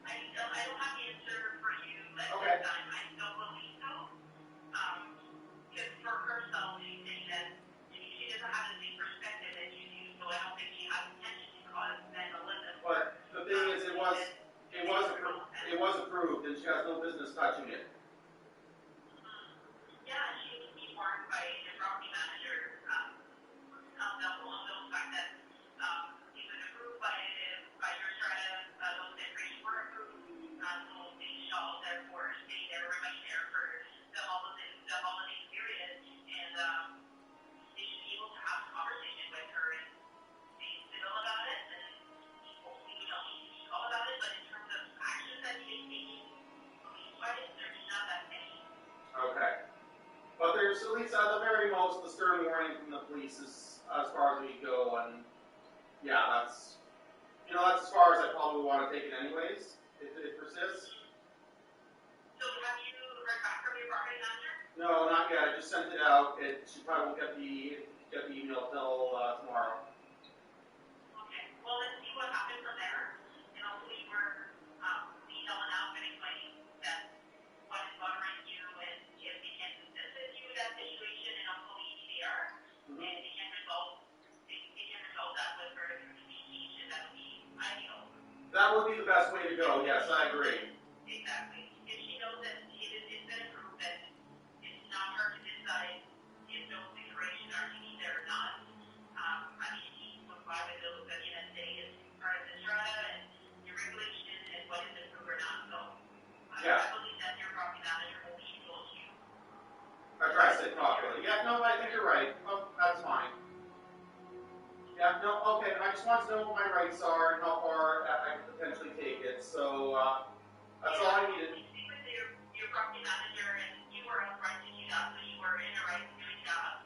I don't have the answer for you at Okay. this time. I don't believe so. Because for herself, she's saying that she doesn't have the same perspective that you do, so I don't think she has intention to cause vandalism. But the thing is, it was approved, and she has no business touching it. Yeah, she would be warned by the property manager along those fact that it was approved by your strata, those decorations were approved, so they shall therefore stay there, remain there for the holiday period, and they should be able to have a conversation with her and be civil about it, and hopefully we don't need to be called about it, but in terms of actions that she's taking, police-wise, there's not that many. Okay. But there's at least, at the very most, the stern warning from the police is as far as we go, and yeah, that's as far as I probably want to take it anyways, if it persists. So have you heard back from your property manager? No, not yet. I just sent it out. She probably won't get the email till tomorrow. Okay. Well, let's see what happens from there, and hopefully we're telling out and explaining that what is bothering you, and if they can assist you with that situation, and hopefully they are, and they can resolve that with further communication. That would be ideal. That would be the best way to go. Yes, I agree. Exactly. If she knows just want to know what my rights are and how far I could potentially take it. So that's all I needed. Speak with your property manager, and you were upfront to do that, so you were in the right to doing that.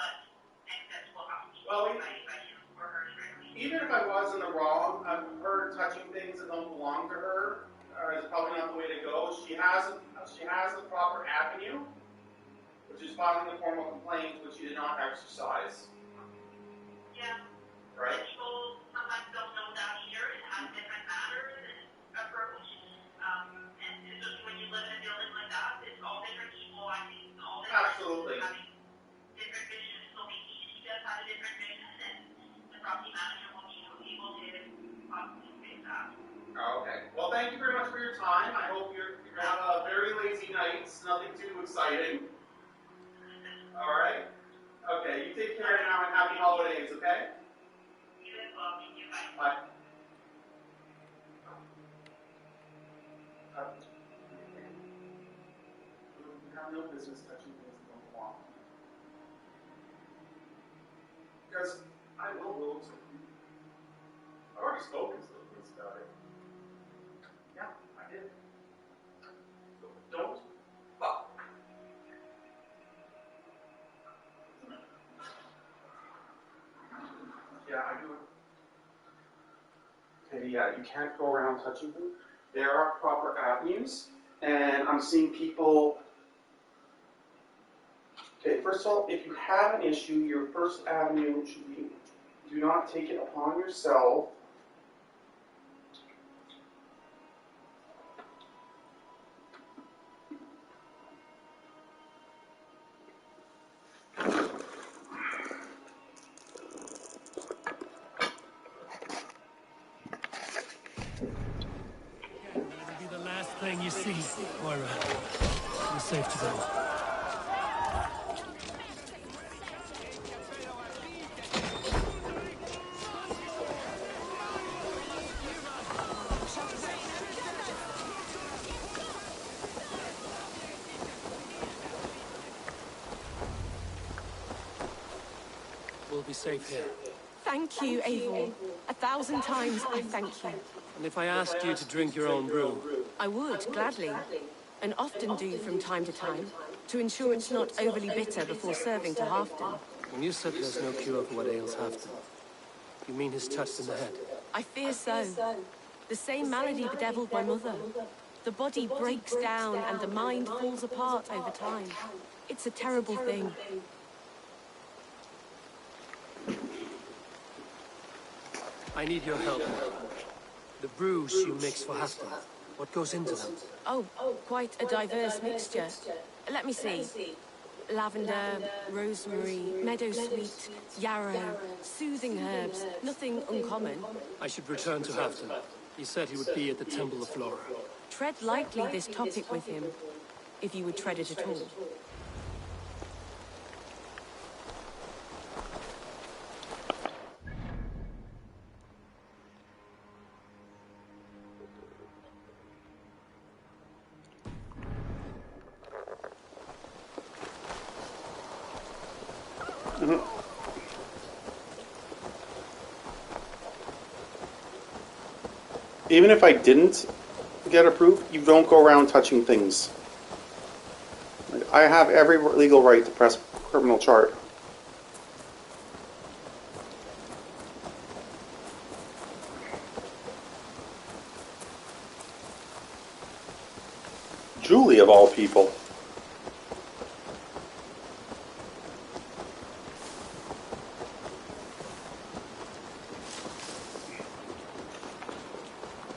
But next steps will have to be by you or her directly. Even if I was in the wrong, her touching things that don't belong to her is probably not the way to go. She has the proper avenue, which is filing a formal complaint, which she did not exercise. Yeah. Right. People sometimes don't know that either. It has different manners and approach. And especially when you live in a building like that, it's all different people acting all different. Absolutely. Having different visions. So maybe she does have a different vision, and the property manager will be able to possibly fix that. Oh, okay. Well, thank you very much for your time. I hope you're going to have a very lazy night. Nothing too exciting. All right. Okay. You take care now and happy holidays. Okay. You as well. Thank you. Bye. Bye. You have no business touching things that don't belong. Because I will go to. I've already spoken to the police about it. Yeah, I did. Don't. Yeah, I do it. Okay, yeah, you can't go around touching them. There are proper avenues, and I'm seeing people. Okay, first of all, if you have an issue, your first avenue should be do not take it upon yourself. It'll be the last thing you see, Moira. You're safe to go. We'll be safe here. Thank you, Eivor. 1,000 times I thank you. And if I asked you to drink your own brew, I would, gladly. And often do from time to time, to ensure it's not overly bitter before serving to Halfdan. when you said there's no cure for what ails Halfdan, you mean his touch in the head? I fear so. The same malady bedeviled my mother. The body breaks down and the mind falls apart over time. It's a terrible thing. I need your help. The brews you mix for Halfdan, what goes into them? Oh, quite a diverse mixture. Let me see. Lavender, rosemary, meadowsweet, yarrow, soothing herbs, nothing uncommon. I should return to Halfdan. He said he would be at the Temple of Flora. Tread lightly this topic with him, if you would tread it at all. Even if I didn't get approved, you don't go around touching things. I have every legal right to press criminal chart. Julie, of all people.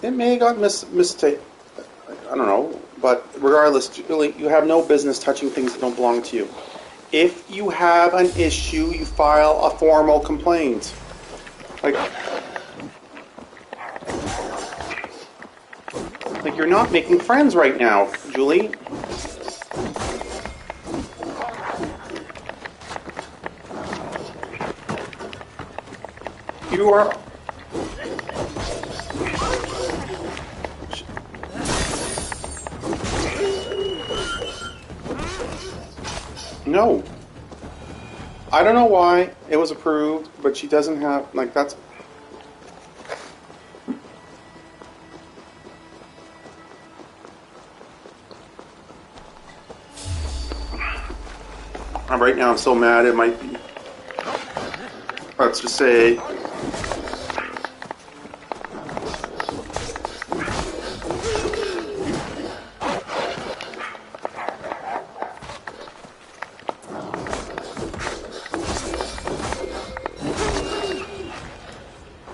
It may have got mistake. I don't know. But regardless, Julie, you have no business touching things that don't belong to you. If you have an issue, you file a formal complaint. Like you're not making friends right now, Julie. You are... No. I don't know why it was approved, but she doesn't have, like, that's... Right now I'm so mad it might be... Let's just say...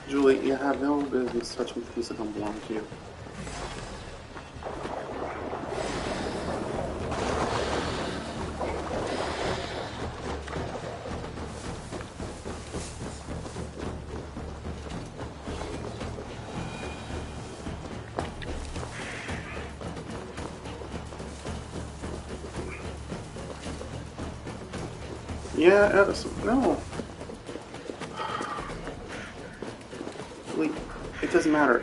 Julie, you have no business touching things that don't belong to you. Yeah, no. Julie, it doesn't matter.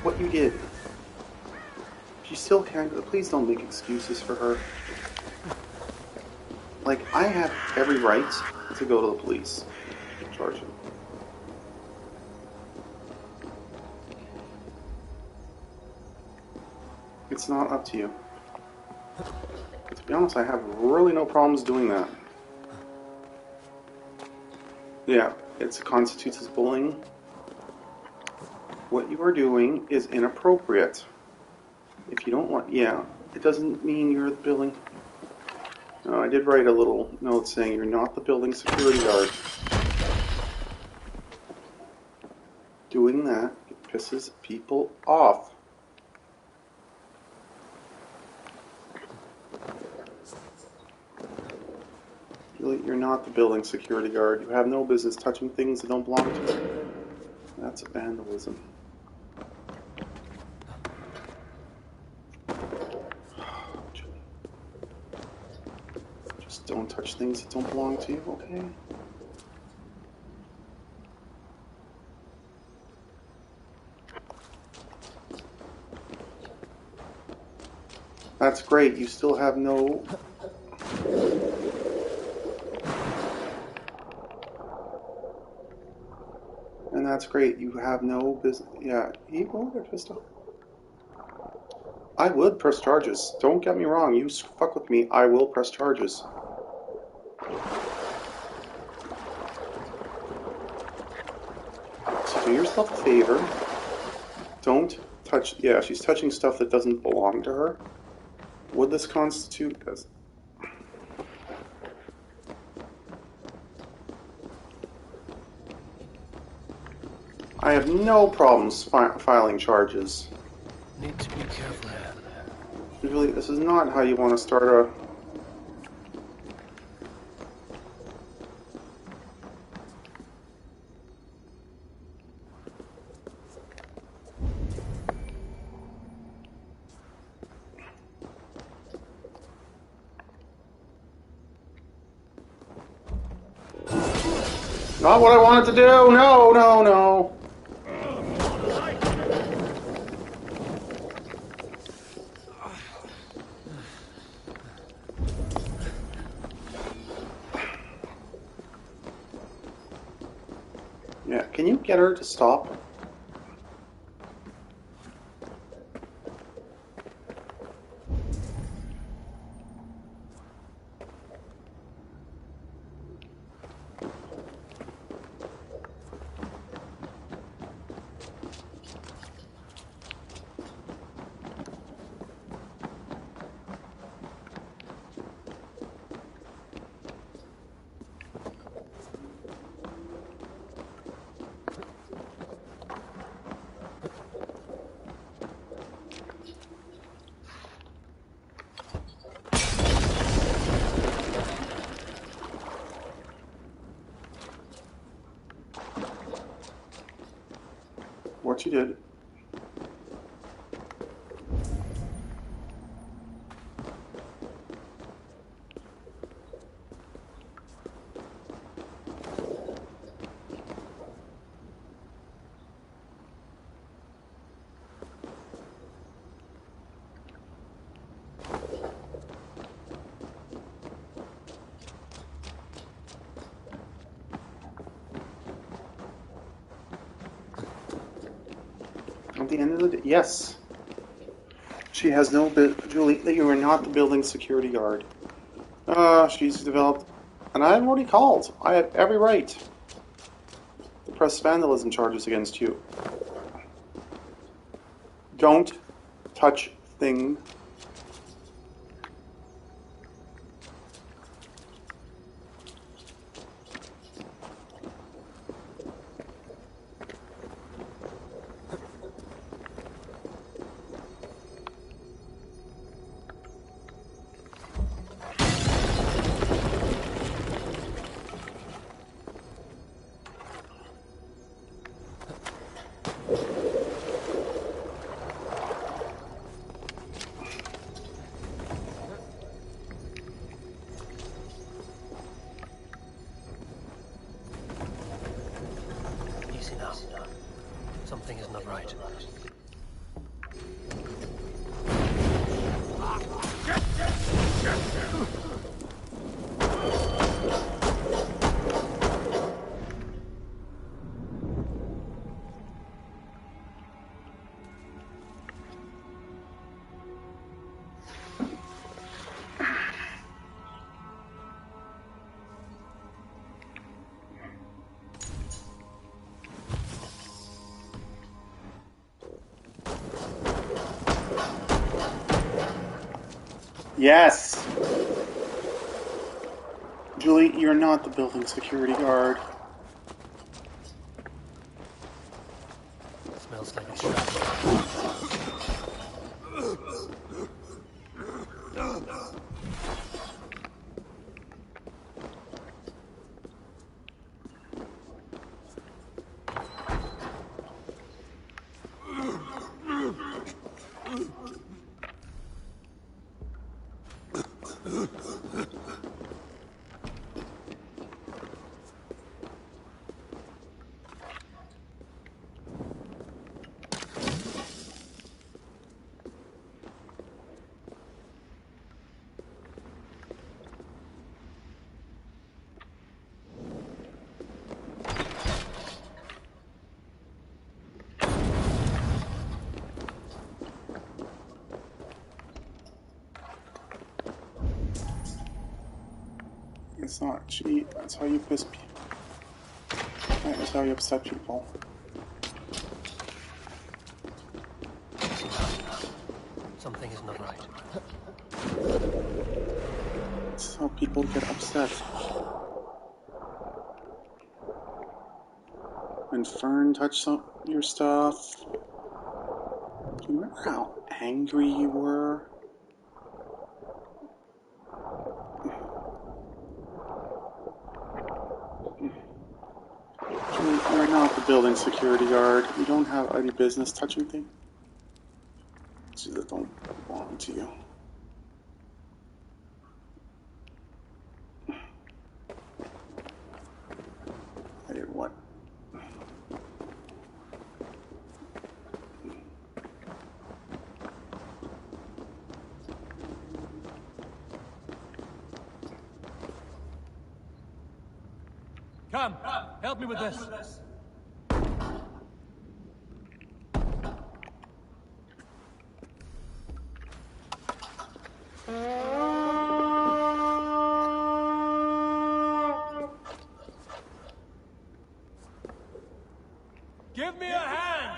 What you did. She still can't. Please don't make excuses for her. Like, I have every right to go to the police and charge him. It's not up to you. To be honest, I have really no problems doing that. Yeah, it constitutes as bullying. What you are doing is inappropriate. If you don't want, yeah, it doesn't mean you're the building. No, I did write a little note saying you're not the building security guard. Doing that, it pisses people off. You're not the building security guard. You have no business touching things that don't belong to you. That's vandalism. Just don't touch things that don't belong to you, okay? That's great. You still have no... And that's great. You have no business... Yeah, he will get pissed off. I would press charges. Don't get me wrong. You fuck with me, I will press charges. So do yourself a favor. Don't touch... Yeah, she's touching stuff that doesn't belong to her. Would this constitute as... I have no problems filing charges. Need to be careful. Really, this is not how you want to start a... Not what I wanted to do! No, no, no! Yeah, can you get her to stop? What you did. at the end of the day, yes. She has no Julie, you are not the building security guard. She's developed, and I've already called. I have every right to press vandalism charges against you. Don't touch thing. Easy now. Something is not right. Yes! Julie, you're not the building security guard. Smells like a trap. It's not cheat. That's how you piss people. That's how you upset people. Something is not right. That's how people get upset. When Fern touched your stuff. Do you remember how angry you were? You're not the building security guard. You don't have any business touching things that don't belong to you. I did what? Come, help me with this. Give me a hand!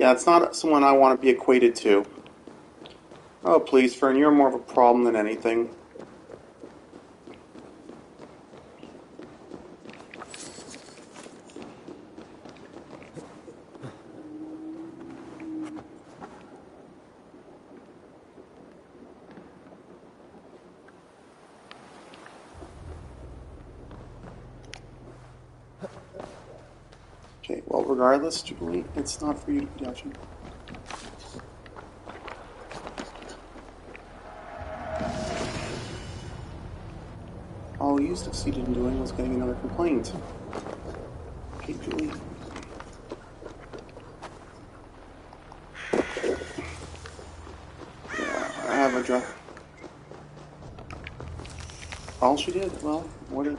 Yeah, it's not someone I want to be equated to. Oh, please, Fern, you're more of a problem than anything. Okay, well, regardless, Julie, it's not for you to be judging. All you succeeded in doing was getting another complaint. Okay, Julie. Yeah, I have a draft. All she did, well, what did...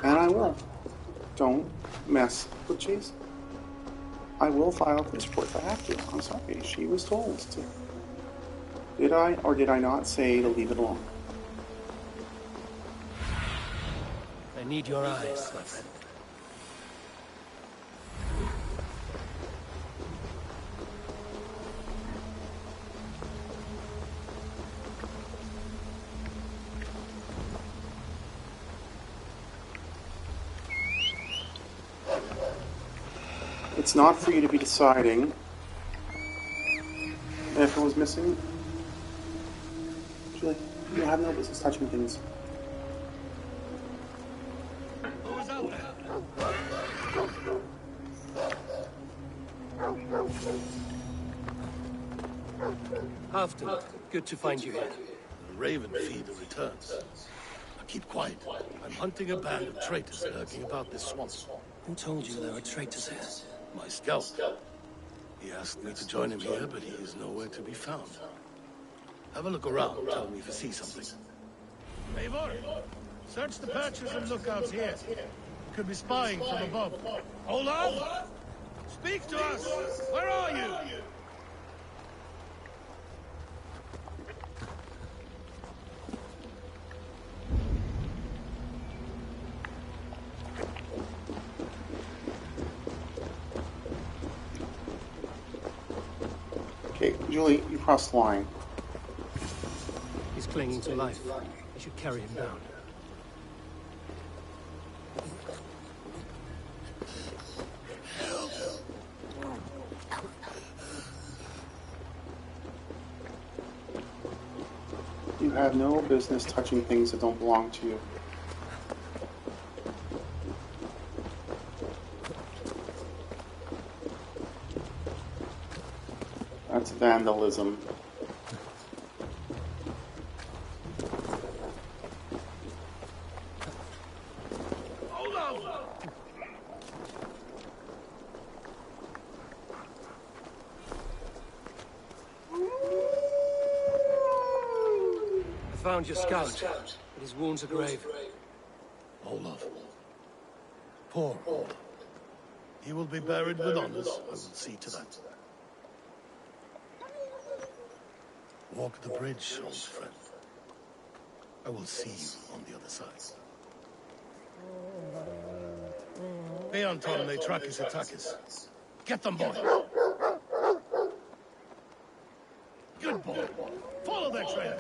And I will. Don't mess with Chase. I will file a police report if I have to. I'm sorry, she was told to. Did I or did I not say to leave it alone? I need your eyes, my friend. It's not for you to be deciding if it was missing. Julie, you have no business touching things. Who was out there? Halfton, good to find you here. The Raven feeder returns. Now keep quiet. I'm hunting a band of traitors lurking about this swamp. Who told you there were traitors here? My scout. He asked me to join him here, but he is nowhere to be found. Have a look around. Tell me if you see something. Eivor, search the perches and lookouts here. Could be spying from above. Olaf? Speak to us! Where are you? Okay, Julie, you crossed the line. He's clinging to life. I should carry him down. You have no business touching things that don't belong to you. That's vandalism. I found your scout, but his wounds are grave. Olaf. Poor Olaf. He will be buried with honors. I will see to that. Walk the bridge, old friend. I will see you on the other side. Beanton Matrakis Atakis. Get them, boy! Good boy. Follow their trail.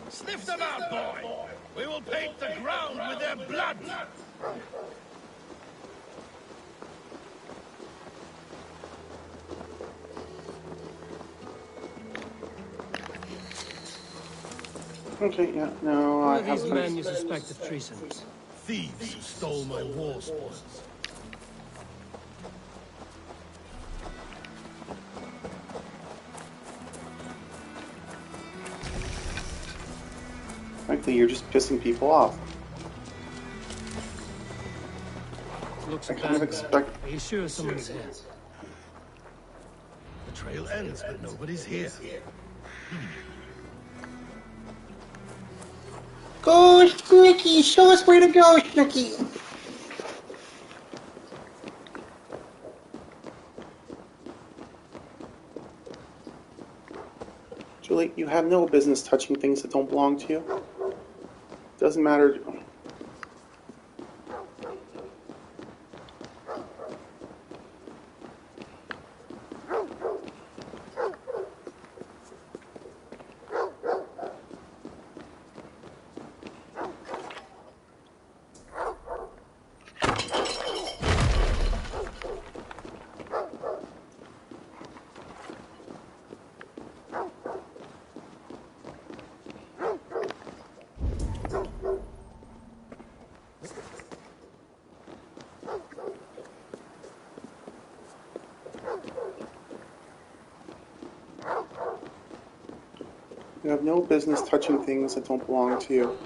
Sniff them out, boy! We will paint the ground with their blood! Okay, yeah, no, Who I are have these men you suspect of treason? Thieves who stole my war spoils. Frankly, you're just pissing people off. Looks I kind of abandoned. expect... Are you sure someone's here? The trail ends, but nobody's here. Go, Snicky! Show us where to go, Snicky! Julie, you have no business touching things that don't belong to you. Doesn't matter. You have no business touching things that don't belong to you.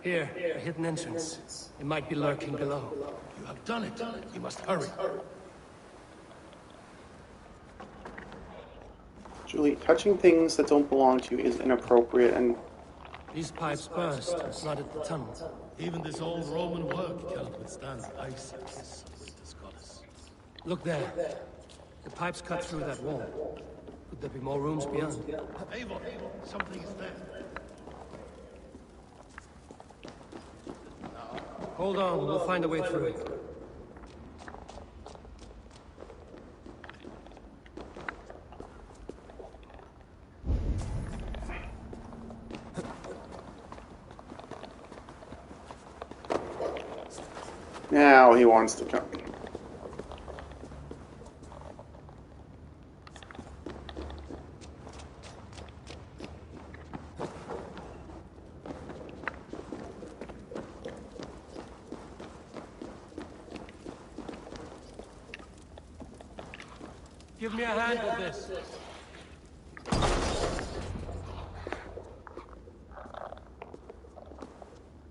Here, a hidden entrance. It might be lurking below. You have done it. You must hurry. Julie, touching things that don't belong to you is inappropriate, and These pipes burst and flooded the tunnel. Even this old Roman work cannot withstand the ice and kiss of winter's goddess. Look there. The pipes cut through that wall. Could there be more rooms beyond? Eivor, something is there. Hold on, we'll find a way through it. now he wants to come. Give me a hand with this.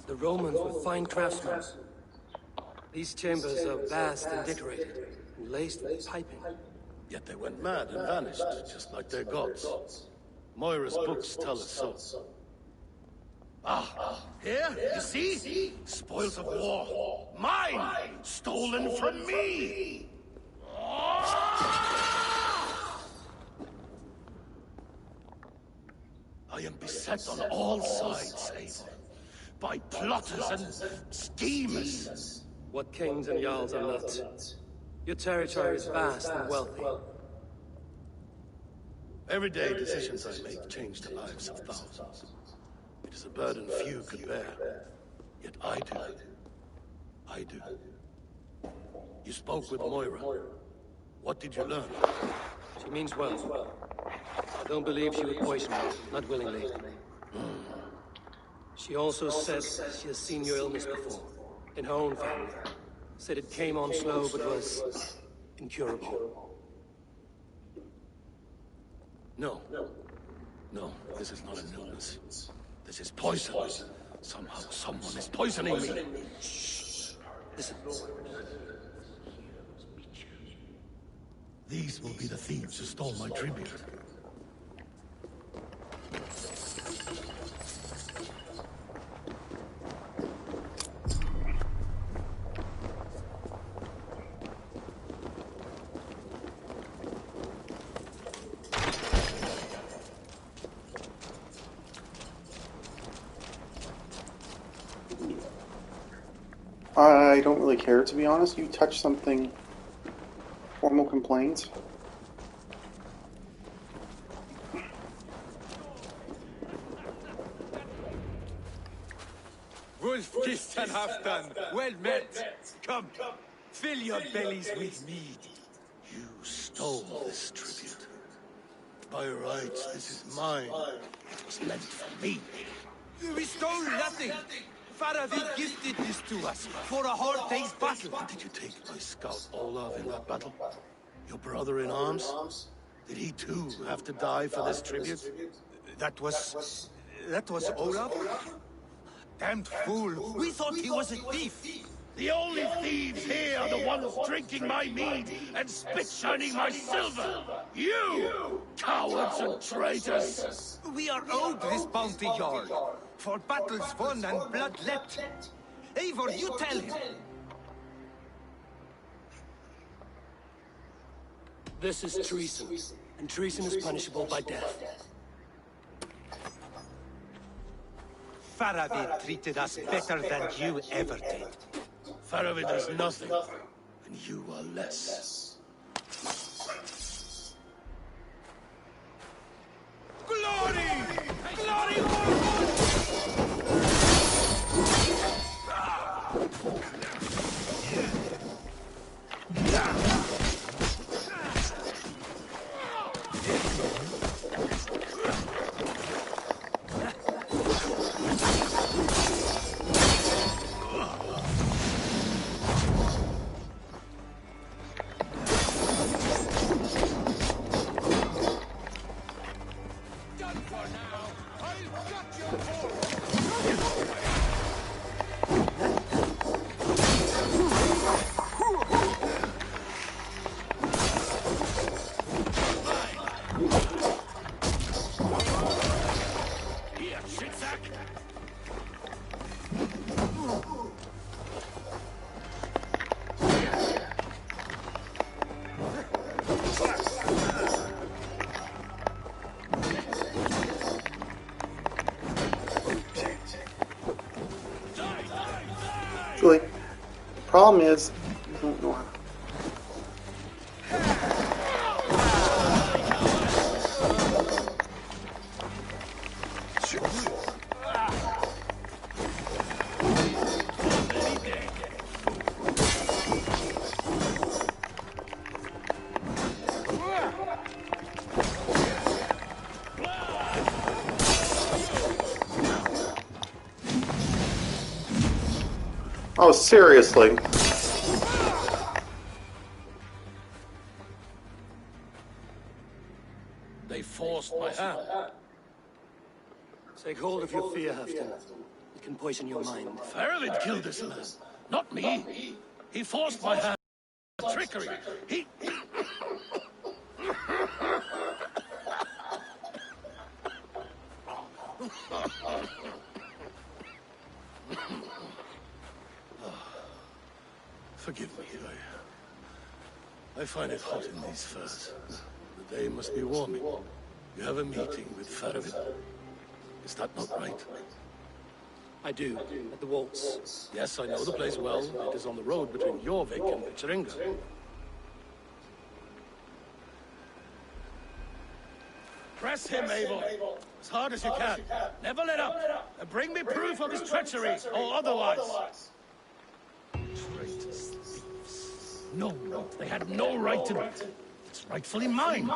The Romans were fine craftsmen. These chambers are vast and decorated, and laced with piping. Yet they went mad and vanished, just like their gods. Moira's books tell us so. Ah, here, you see? Spoils of war. Mine! Stolen from me! I am beset on all sides, Eivor, by plotters and schemers. What kings and jarls are not. Your territory is vast and wealthy. Everyday decisions I make change the lives of thousands. It is a burden few could bear. Yet I do. I do. You spoke with Moira. What did you learn? She means well. I don't believe she would poison me, not willingly. She also said she has seen your illness before, in her own family. Said it came on slow, but was incurable. No. No, this is not an illness. This is poison. Somehow someone is poisoning me. Shh. Listen. These will be the thieves who stole my tribute. I don't really care, to be honest. You touch something. Formal complaints. Wolf kissed and half done. Well met. Come, fill your bellies with mead. You stole this tribute. By rights, this is mine. It was meant for me. We stole nothing. Faravid gifted this to us for a hard day's battle. Did you take my scout Olav in that battle? Your brother in arms? Did he too have to die for this tribute? That was Olav? Damned fool. We thought he was a thief. The only thieves here are the ones drinking my mead and spit-shining my silver! You! Cowards and traitors! We are owed this bounty, Jarl. For battles won and blood let. Eivor, you tell him. This is treason. and treason is punishable by death. Faravid treated us better than you ever did. Faravid is nothing, and you are less. Glory! Glory! Julie, problem is, I don't know how. Oh, seriously. They forced my hand. Take hold of your fear, Halfton. It can poison your mind. Faravid killed this man, not me. He forced my hand. Trickery. He... Forgive me. I find it hot in these furs. The day must be warming. You have a meeting with Faravid. Is that not right? I do, at the Waltz. Yes, I know the place well. It is on the road between Jorvik and Picheringa. Press him, Eivor, as hard as you can. Never let up. And bring me proof of his treachery, or otherwise. Traitors, thieves. No right. They had no right to it. It's rightfully mine.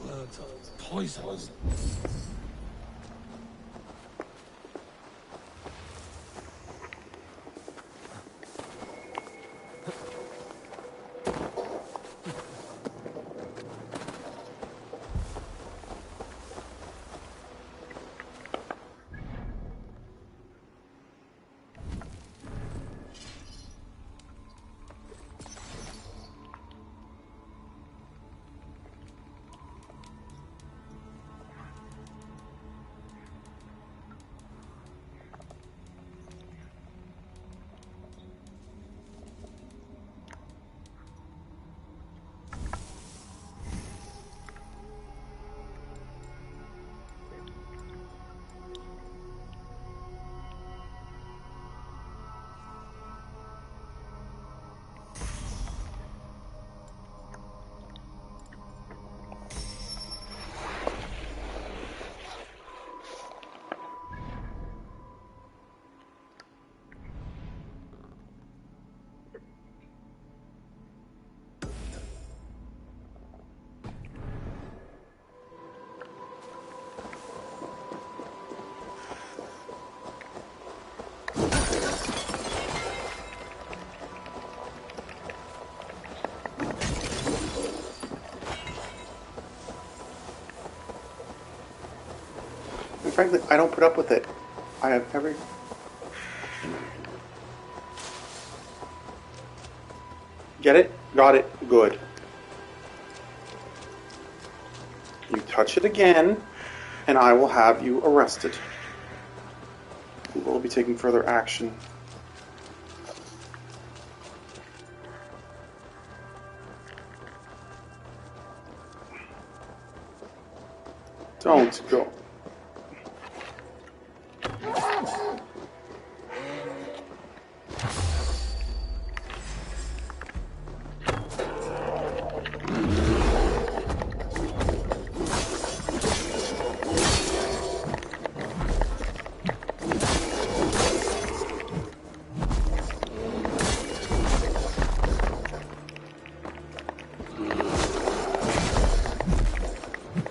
Words of poison. Frankly, I don't put up with it. I have every... Get it? Got it. Good. You touch it again, and I will have you arrested. We will be taking further action. Don't go.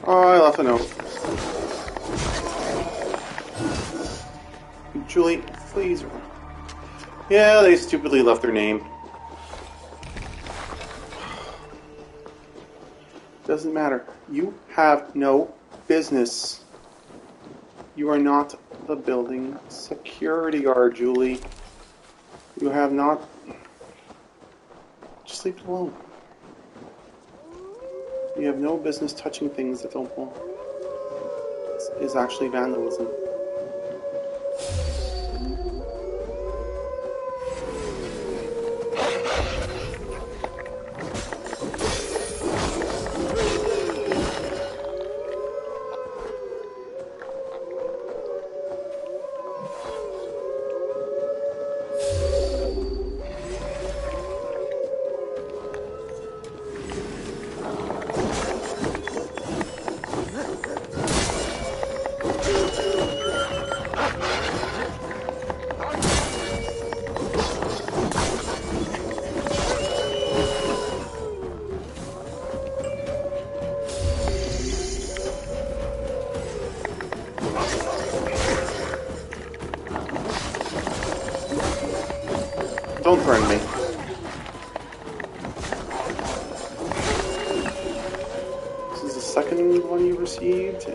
Oh, I left a note. Julie, please. Yeah, they stupidly left their name. Doesn't matter. You have no business. You are not the building security guard, Julie. You have not... Just leave it alone. You have no business touching things that don't belong. This is actually vandalism. Don't threaten me. This is the second one you received.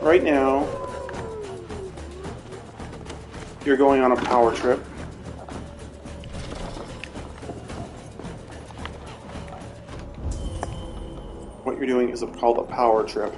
Right now, you're going on a power trip. What you're doing is called a power trip.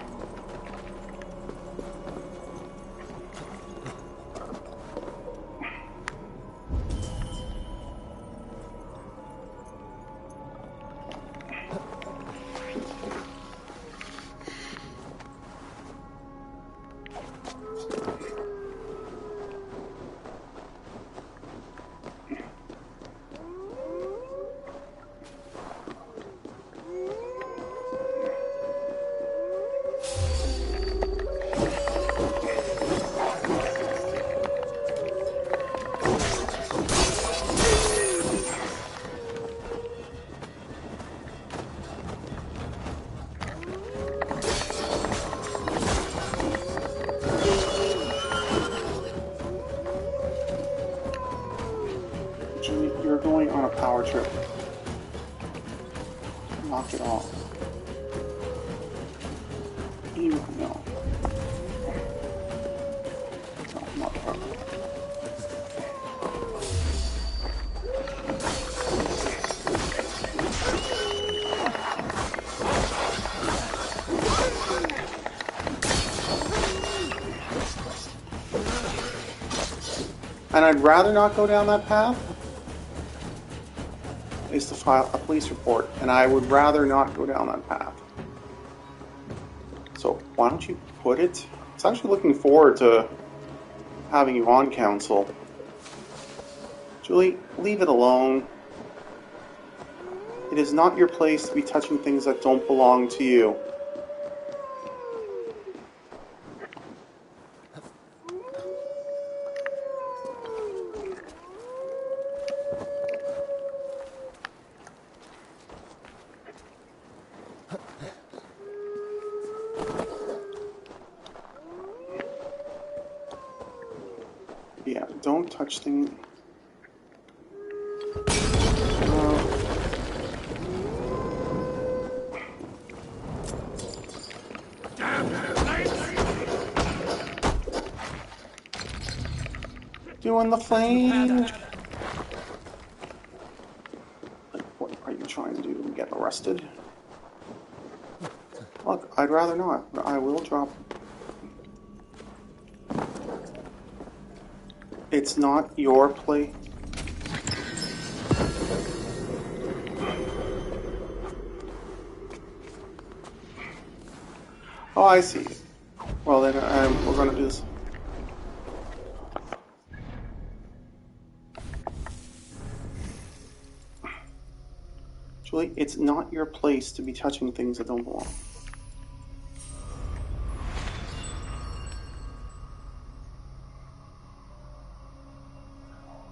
You're going on a power trip. Knock it off. You know. No, not perfect. And I'd rather not go down that path. Is to file a police report, and I would rather not go down that path. So why don't you put it? I was actually looking forward to having you on council. Julie, leave it alone. It is not your place to be touching things that don't belong to you. Yeah, don't touch things. Doing the flame. What are you trying to do? Get arrested? Look, I'd rather not, but I will drop. It's not your place. Oh, I see. Well, then we're going to do this. Julie, it's not your place to be touching things that don't belong.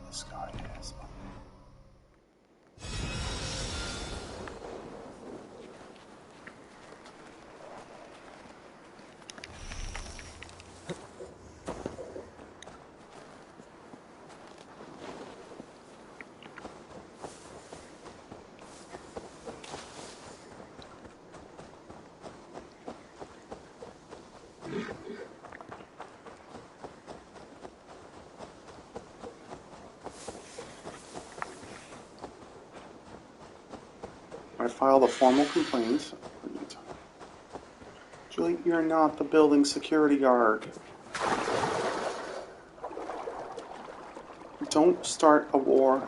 This guy has. I filed a formal complaint. Julie, you're not the building security guard. Don't start a war.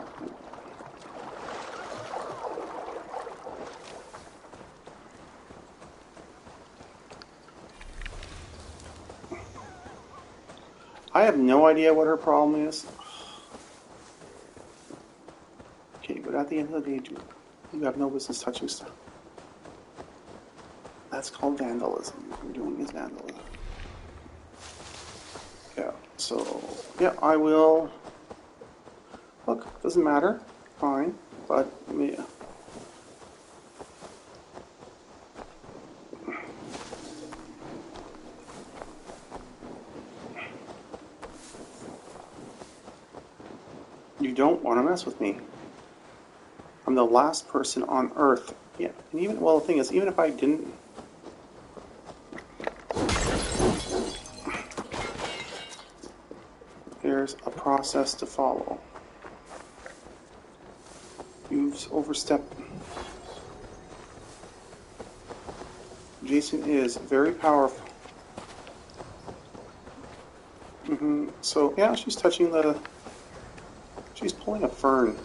I have no idea what her problem is. Okay, but at the end of the day, you have no business touching stuff. That's called vandalism. What you're doing is vandalism. Yeah, so, yeah, I will. Look, doesn't matter. Fine, but, yeah. You don't want to mess with me. I'm the last person on Earth. Yeah, and even, well, the thing is, even if I didn't... There's a process to follow. You've overstepped. Jason is very powerful. So, yeah, she's touching the... She's pulling a fern.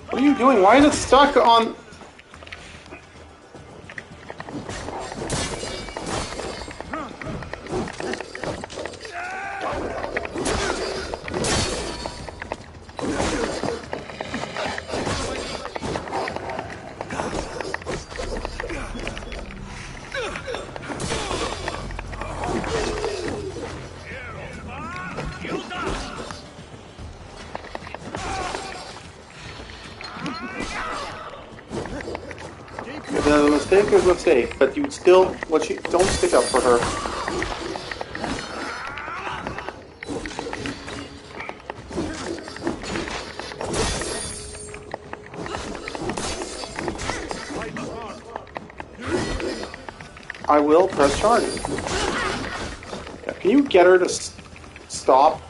What are you doing? Why is it stuck on... The mistake is a mistake, but you still, don't stick up for her. I will press charge. Yeah, can you get her to stop?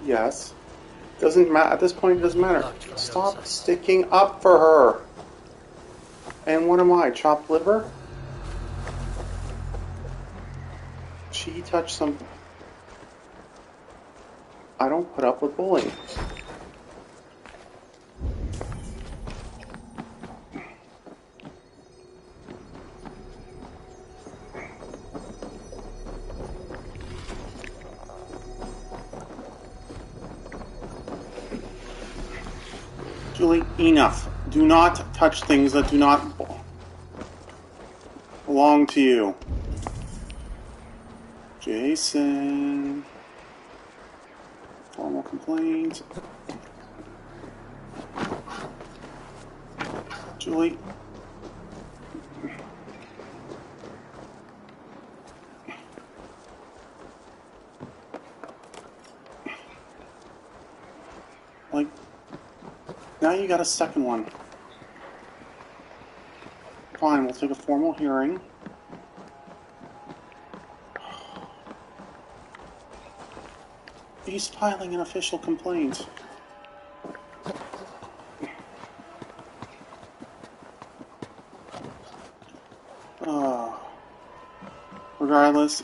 Yes. Doesn't matter. At this point, it doesn't matter. Stop sticking up for her. And what am I? Chopped liver? She touched some... I don't put up with bullying. Julie, enough. Do not touch things that do not belong to you. Jason. Formal complaint. Julie. Like, now you got a second one. Fine, we'll take a formal hearing. He's filing an official complaint. Regardless.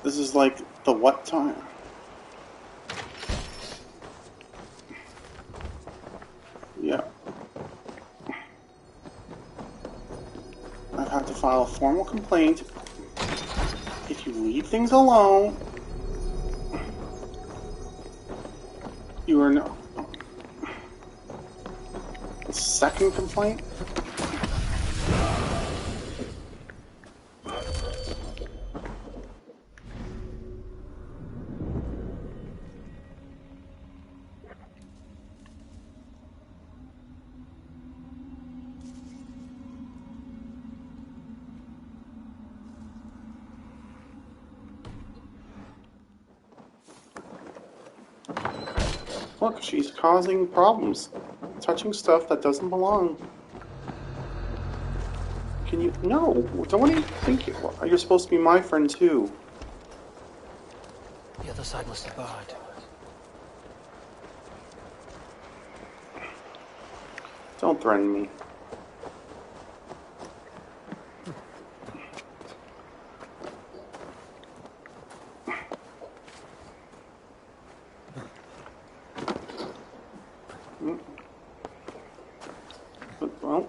This is like the what time? Yeah. I've had to file a formal complaint. If you leave things alone, you are no. The second complaint? Look, she's causing problems. Touching stuff that doesn't belong. Can you... No! Don't you think you're supposed to be my friend, too? The other side must have barred. Don't threaten me. Well...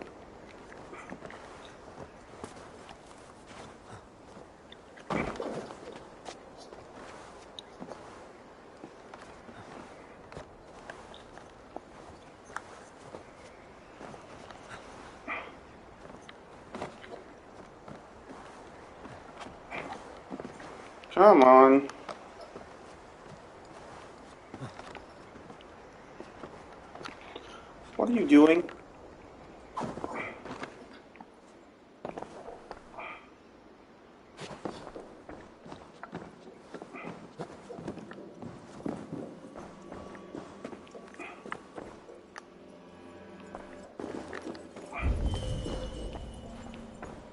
Come on. What are you doing?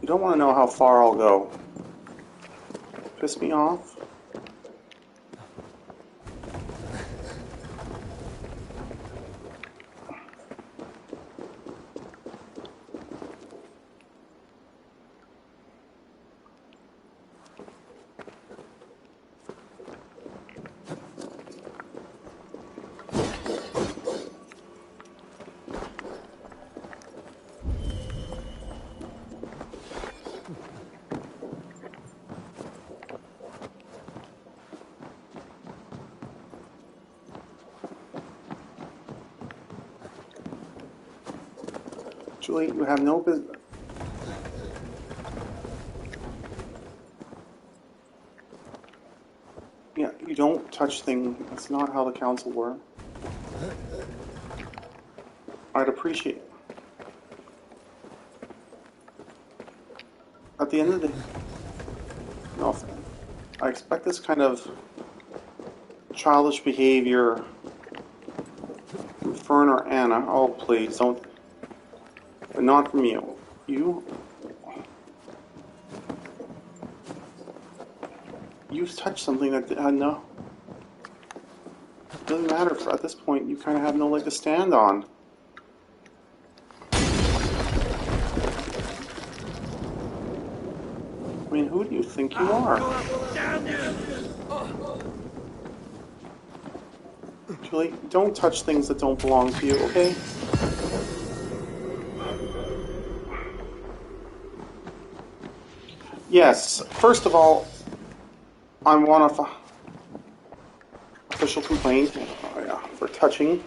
You don't want to know how far I'll go. Piss me off? Julie, you have no business. Yeah, you don't touch things. That's not how the council works. I'd appreciate it. At the end of the day, no, I expect this kind of childish behavior Fern or Anna. Oh, please, don't. But not from you. You... You've touched something that... no. It doesn't matter. At this point, you kind of have no leg to stand on. I mean, who do you think you are? Julie, don't touch things that don't belong to you, okay? Yes, first of all, I want to official complaint for touching.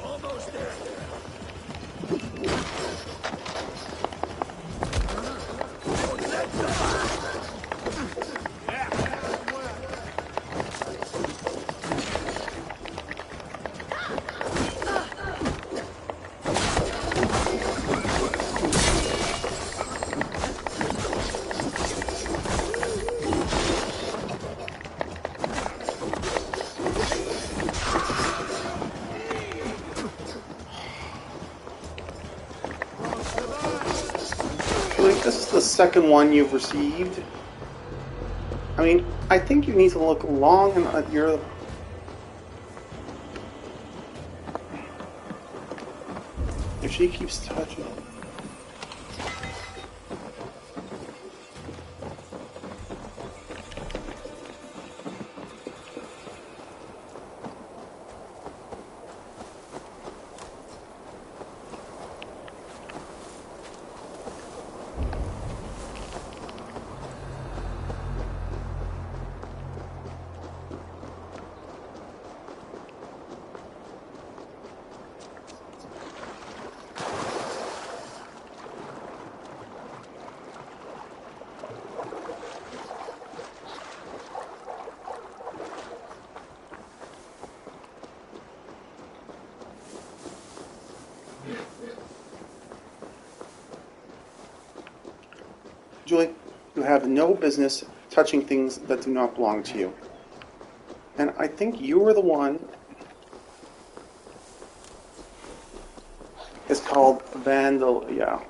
Almost there. This is the second one you've received. I mean, I think you need to look long and at your... If she keeps touching... Julie, you have no business touching things that do not belong to you. And I think you were the one... It's called vandal... yeah.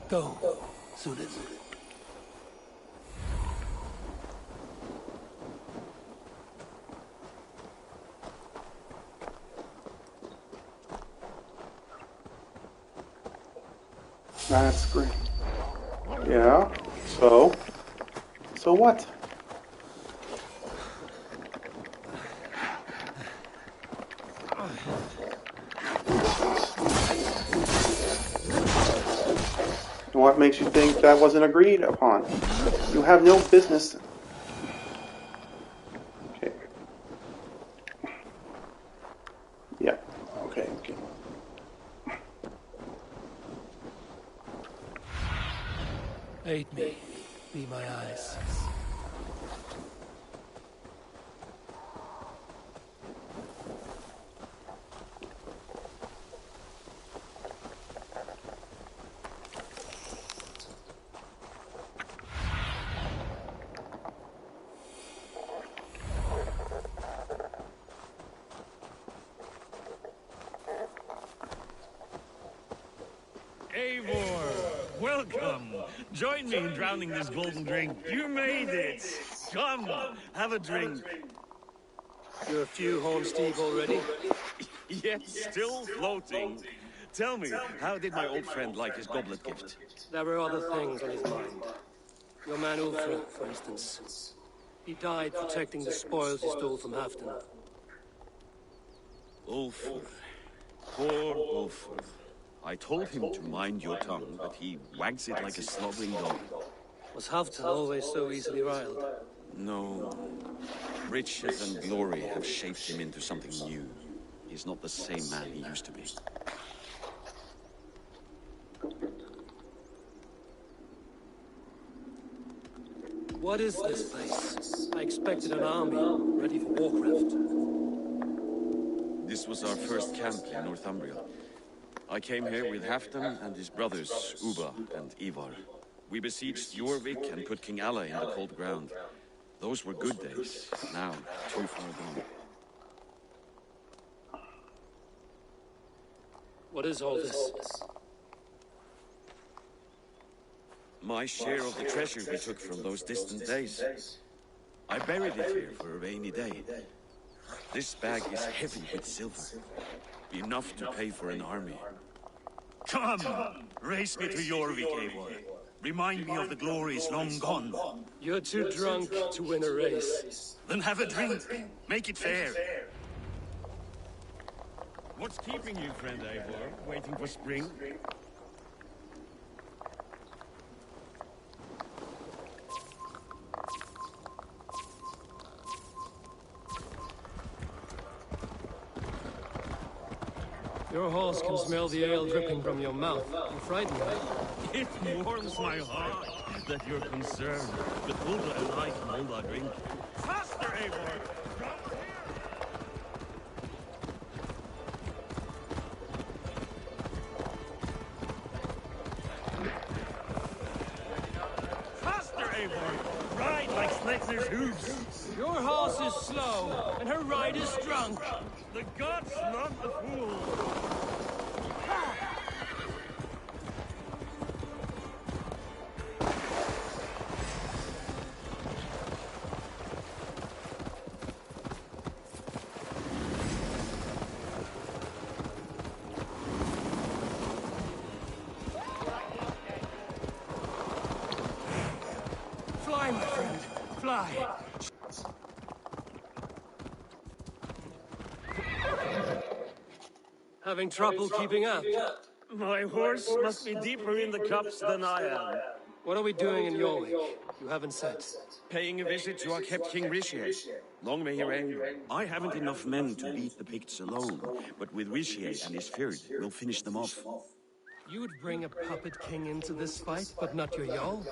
Go. Soon as... That's great. Yeah, so? So what? And what makes you think that wasn't agreed upon? You have no business... Okay. Yeah, okay. Aid me. Be my eyes. Eivor, welcome. Join me in drowning this golden drink. You made it. Come, have a drink. You're a few Horn Steve already? Yet still floating. Tell me, how did my old friend like his goblet gift? There were other things on his mind. Your man Ulfra, for instance. He died protecting the spoils he stole from Halfdan. Ulfr. Poor Ulfr. I told him to mind your tongue, but he wags it like a slobbering dog. Was Halfdan always so easily riled? No. Riches and glory have shaped him into something new. He's not the same man he used to be. What is this place? I expected an army, ready for Warcraft. This was our first camp in Northumbria. I came here with Halfdan and his brothers, Ubba and Ivar. We besieged Jorvik and put King Alla in the cold ground. Those were good days. Now, too far gone. What is all this? My share of the treasure we took from those distant days. I buried it here for a rainy day. This bag is heavy with silver. Enough to pay for an army. Come! Race me to Jorvik, Eivor. Remind me of the glories long gone. You're too drunk to win a race. Then have a drink. Make it fair. What's keeping you, friend Eivor? Waiting for spring? Your horse can smell the ale dripping from your mouth. You frighten me. It warms my heart that you're concerned, but Hulda and I can hold our drink. Faster, Eivor! Faster, Eivor! Ride like Sleipnir's hooves! Your horse is slow, and her rider's drunk. The gods love the fool! Fly, my friend, fly. Having trouble keeping up? My horse must be deeper in the cups than I am. What are we doing in Jorvik? You haven't said. Paying a visit to our kept King Rishier. Long may he reign. I haven't enough men to beat the Picts alone, but with Rishier and his Fyrd, we'll finish them off. You would bring a puppet king into this fight, but not your Jarl?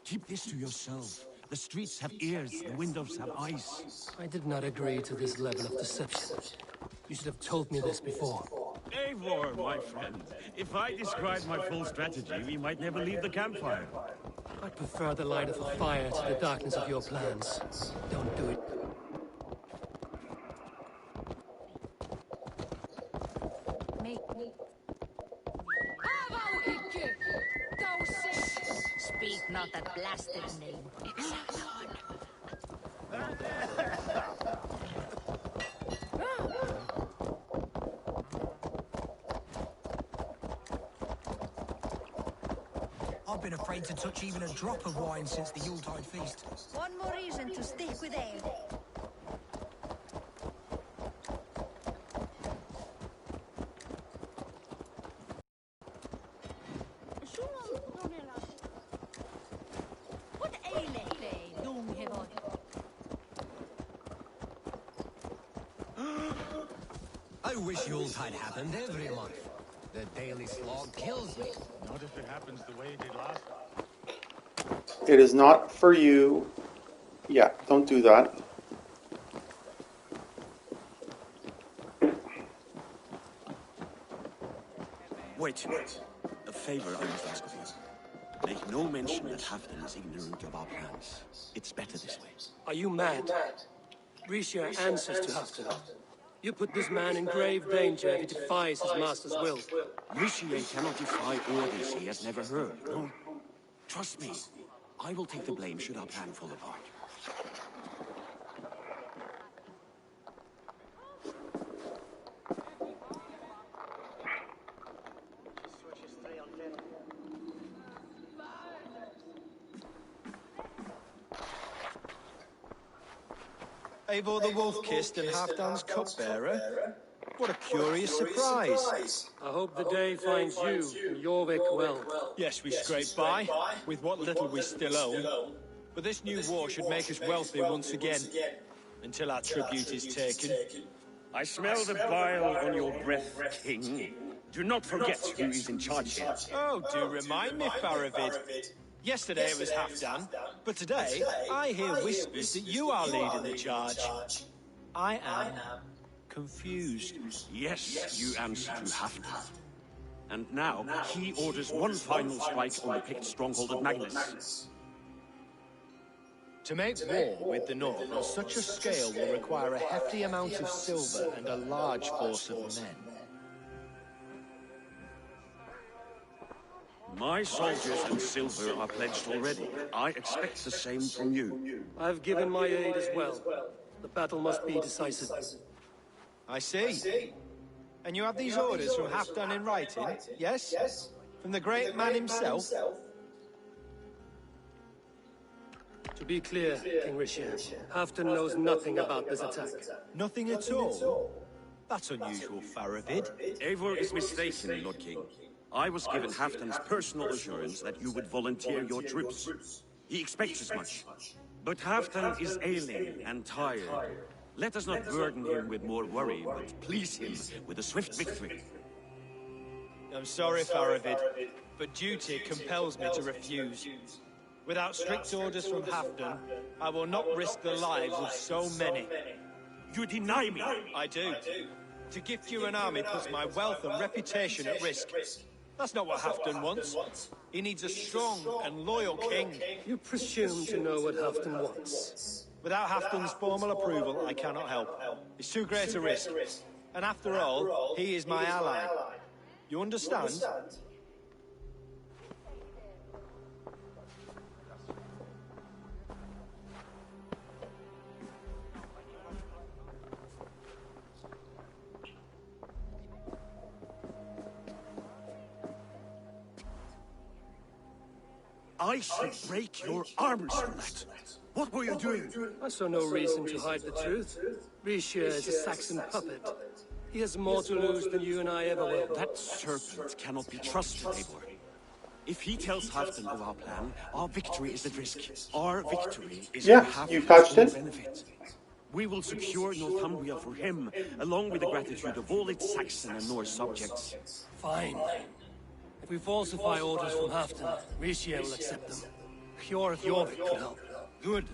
Keep this to yourself. The streets have ears, the windows have eyes. I did not agree to this level of deception. You should have told me this before. Eivor, my friend. If I described my full strategy, we might never leave the campfire. I prefer the light of a fire to the darkness of your plans. Don't do it. Speak not that blasted name. I've been afraid to touch even a drop of wine since the Yuletide feast. One more reason to stick with ale. What aileth thee, young Hivod? I wish Yuletide happened every month. The daily slog kills me. Not if it happens the way it did last time. It is not for you. Yeah, don't do that. Wait. A favor I must ask of you. Make no mention that Halfdan is ignorant of our plans. It's better this way. Are you mad? Rishier answers to Halfdan. You put this man in grave danger if he defies his master's will. Rishier cannot defy orders he has never heard. No. Trust me. I will take the blame should our plan fall apart. Eivor the Wolf-Kissed and Halfdan's cupbearer? What a curious surprise. I hope the day finds you and Jorvik well. Yes, we scraped by, with what little we still own. But this new war should make us wealthy once again, until our tribute is taken. I smell the bile on your breath, King. Do not forget who is in charge here. Oh, do remind me, Faravid. Yesterday it was Halfdan, but today I hear whispers that you are leading the charge. I am confused. Yes, you answer to Halfdan. And now, he orders one final strike on the picked stronghold of Magnus. To make war with the North on such a scale will require a hefty amount of silver and a large force of men. My soldiers and silver are pledged already. I expect the same from you. I've given my aid as well. The battle must be decisive. I see. And you have these orders from Halfdan in writing, yes? From the great man himself? To be clear, King Rishir, Halfdan knows nothing about this attack. Nothing at all? That's unusual, Faravid. Eivor is mistaken, Lord King. I was given Halfdan's personal assurance that you would volunteer your troops. He expects as much. But Halfdan is ailing and tired. Let us not burden him with more worry, but please him with a swift victory. I'm sorry, Faravid, but duty compels me to refuse. Without strict orders from Halfdan, I will not risk the lives of so many. You deny me? I do. To gift you an army puts my wealth and reputation at risk. That's not what Halfdan wants. He needs a strong and loyal king. You presume to know what Halfdan wants. Without Halfdan's formal approval, I cannot help. It's too great a risk. And after all, he is my ally. You understand? I should break your arms for that. What were you doing? I saw no reason to hide the truth. Rishir is a Saxon puppet. He has more to lose than you and I ever will. That serpent cannot be trusted, Eivor. If he tells Halfdan of our plan, our victory is at risk. Our victory is for Halfdan's benefit. We will secure Northumbria for him, along with the gratitude of all its Saxon and Norse subjects. Fine. If we falsify orders from Halfdan, Rishir will accept them. Hjor of Jorvik could help. Good.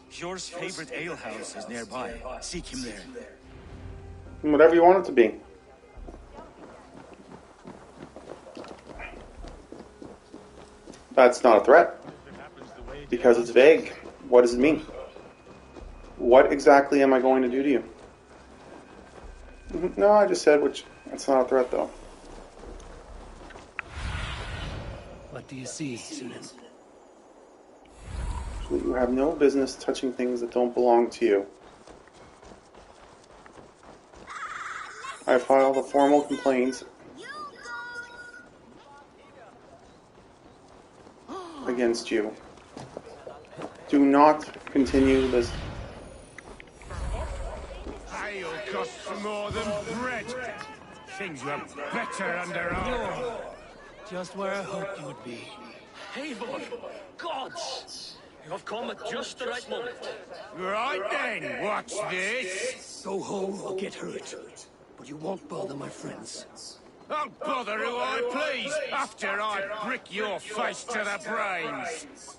Hjor's favorite alehouse is nearby. Seek him there. Whatever you want it to be. That's not a threat. Because it's vague. What does it mean? What exactly am I going to do to you? No, I just said which. That's not a threat, though. What do you see, Sunan? You have no business touching things that don't belong to you. I filed a formal complaint against you. Do not continue this. Ale costs more than bread. Things were better under our... Just where I hoped you would be. Eivor! Gods! You have come at just the right moment. Right then, what's this? Go home or get hurt. But you won't bother my friends. I'll bother who I please, after I brick your face to the brains.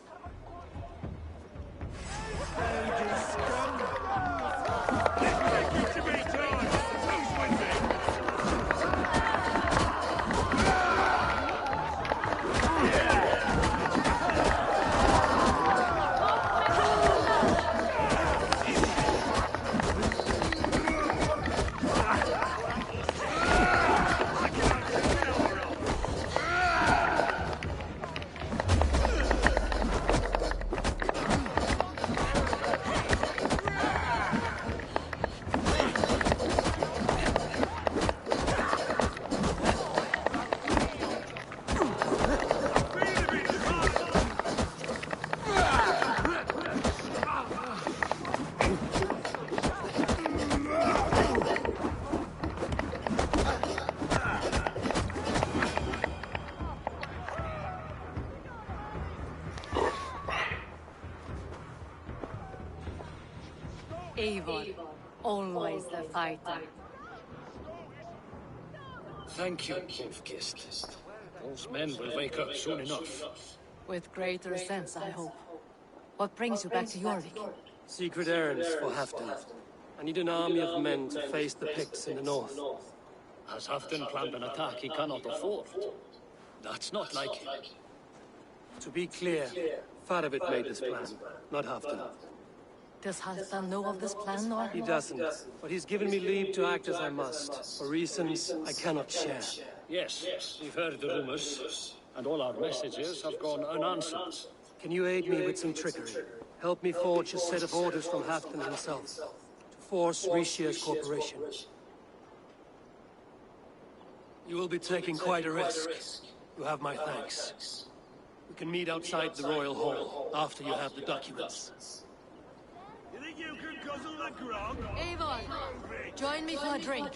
Eivor, always the fighter. Thank you, Wolf-Kissed. Those men will wake up soon enough. With greater sense, I hope. What brings you back to Jorvik? Secret errands for Halfdan. I need an army of men to face the Picts in the north. Has Halfdan planned an attack he cannot afford? That's not like him. To be clear, Faravit made this plan, not Halfdan. Does Halfdan know of this plan, or? He doesn't, but he's given me leave to act as I must, for reasons I cannot share. Yes, we've heard the rumors, and all our messages have gone unanswered. Can you aid me with some trickery? Help me forge a set of orders from Halfdan himself, to force Rishia's cooperation. You will be taking quite a risk. You have my thanks. We can meet outside the Royal Hall, after you have the documents. You think you can guzzle the grog? Eivor, join me for a drink.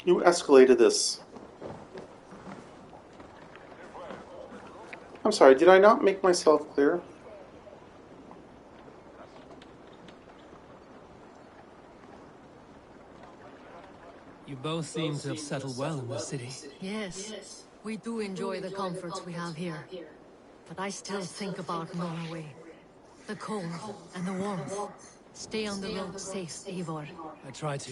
You escalated this. I'm sorry, did I not make myself clear? You both seem to have settled well in the city. Yes, we do enjoy the comforts we have here. But I still think about Norway. The cold and the warmth. Stay on the road safe, Eivor. I try to.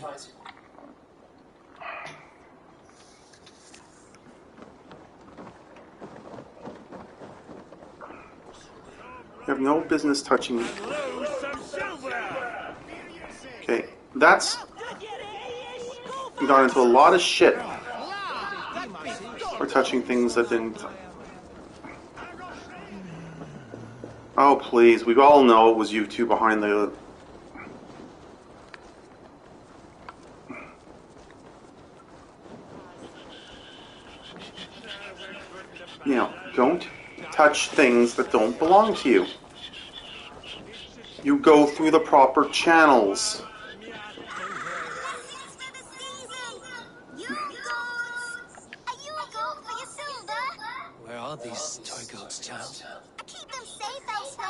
You have no business touching me. Okay, that's gone into a lot of shit for touching things that didn't. Oh please, we all know it was you two behind the. You know, don't touch things that don't belong to you. You go through the proper channels. Where are these toy goats, child? I keep them safe elsewhere.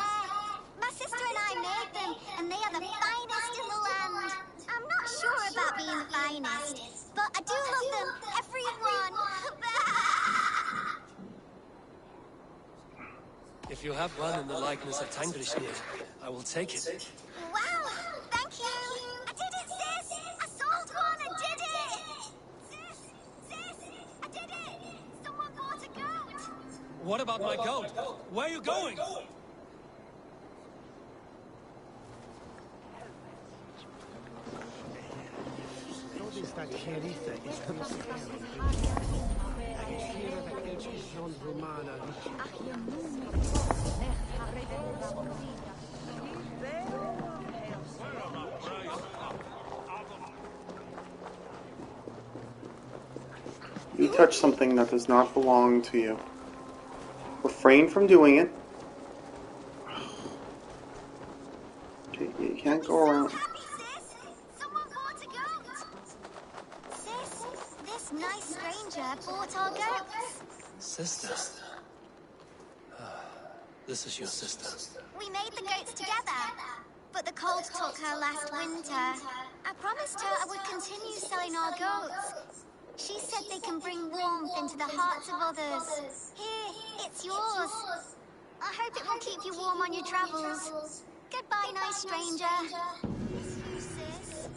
My sister and I made them, and they are the finest in the land. I'm not sure about being the finest, but I do love them, everyone. If you have one in the likeness of Tangrishnir, I will take it. Wow, thank you. I did it, sis. I sold one and did it. Sis, I did it. Someone bought a goat. What about my goat? Where are you going? You touch something that does not belong to you. Refrain from doing it. Okay, you can't go around. Sis, this nice stranger bought our goats. Sister. This is your sister. We made the goats together, but the cold took her last winter. I promised her I would continue selling our goats. She said they can bring warmth into the hearts of others. Here, it's yours. I hope it will keep you warm on your travels. Goodbye, nice stranger. Miss you, sis.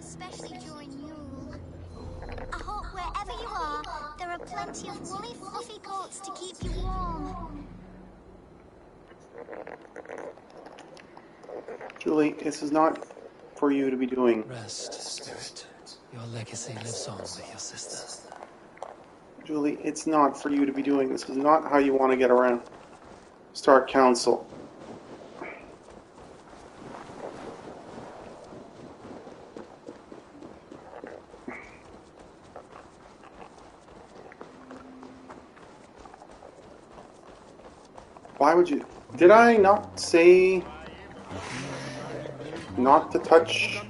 Especially during Yule. I hope wherever you are, there are plenty of woolly, fluffy coats to keep you warm. Julie, this is not for you to be doing. Rest, spirit. Your legacy lives on with your sister. Julie, it's not for you to be doing. This is not how you want to get around Stark Council. Why would you? Did I not say not to touch?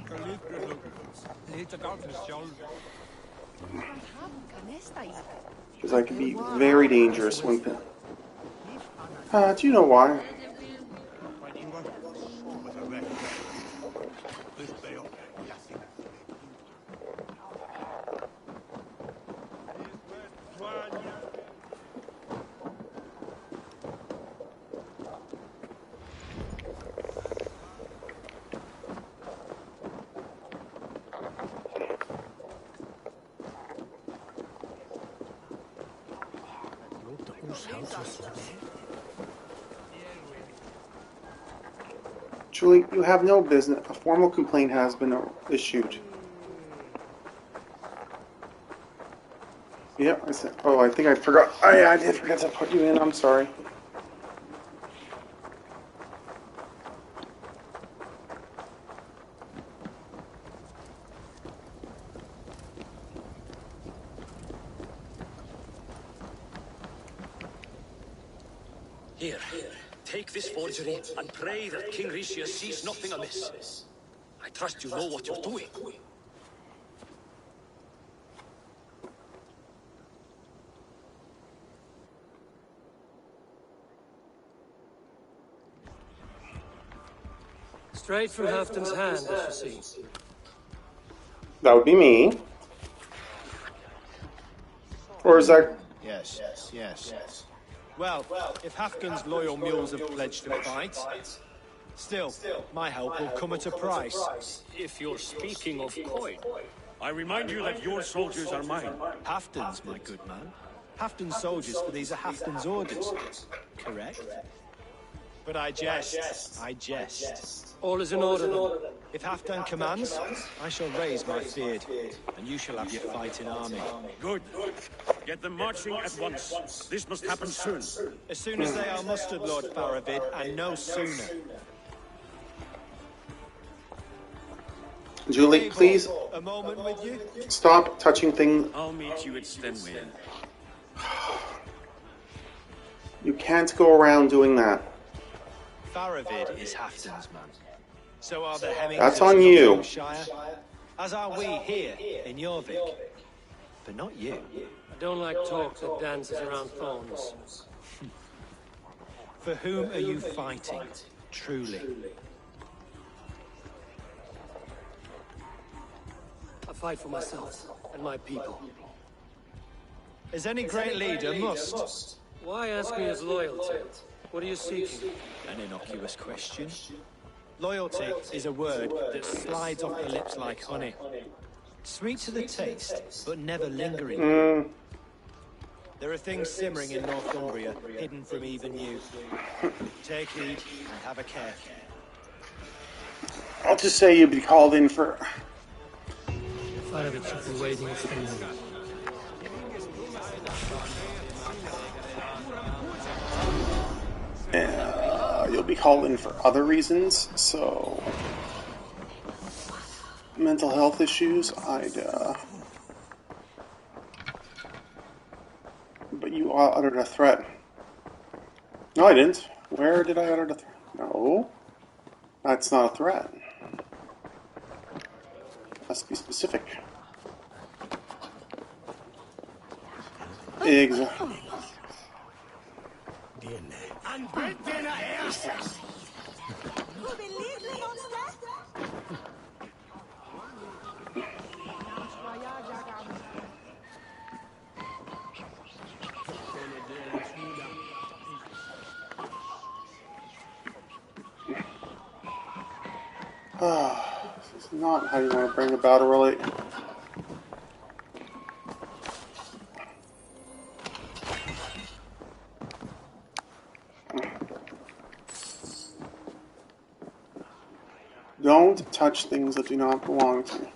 Because I can be very dangerous when... do you know why? Julie, you have no business. A formal complaint has been issued. Yeah, I said. Oh, I think I forgot. Oh, yeah, I did forget to put you in. I'm sorry. Here, take this forgery and pray that King Ricius sees nothing amiss. I trust you know what you're doing. Straight from Halfton's hand, as you see. That would be me. Or is that... Yes. Well, if Halfton's loyal mules have pledged to fight, still, my help will come at a price. If you're speaking of coin, I remind you that your soldiers are mine. Halfton's, my good man. Halfton's soldiers, for these are Halfton's orders. Correct? But I jest. All is in order, then. If Halfdan commands, I shall raise my beard, and you shall have your fighting army. Good. Get them marching at once. This must happen soon. As soon as they are mustered, Lord Faravid, and no sooner. Julie, please A moment with you? stop touching things. I'll meet you at Stenway. You can't go around doing that. Faravid is Halfton's man. So are the Hemmings. That's on you. Shire, as are we here in Jorvik. But not you. I don't like talk that dances around thorns. For whom are you fighting, truly? I fight for myself and my people. As any great leader must. Why ask me his loyalty? What are you seeking? An innocuous question. Loyalty is a word that slides off the lips like honey. Sweet to the taste, but never lingering. There are things simmering in Northumbria, hidden from even you. Take heed and have a care. I'll just say you'd be called in for... Faravid should be waiting for me. You'll be called in for other reasons, so... Mental health issues, But you uttered a threat. No, I didn't. Where did I utter the threat? No. That's not a threat. Must be specific. Exactly. This is not how you want to bring about a relate. Don't touch things that do not belong to you.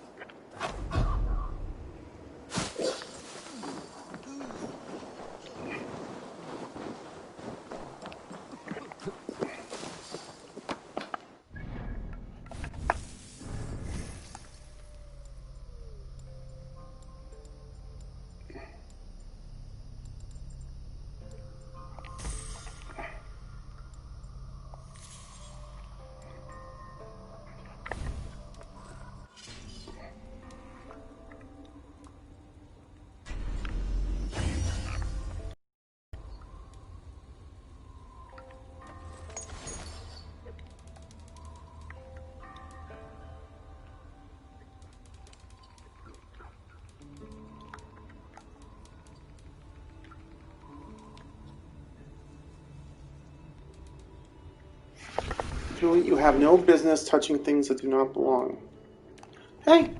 Julie, you have no business touching things that do not belong. Hey!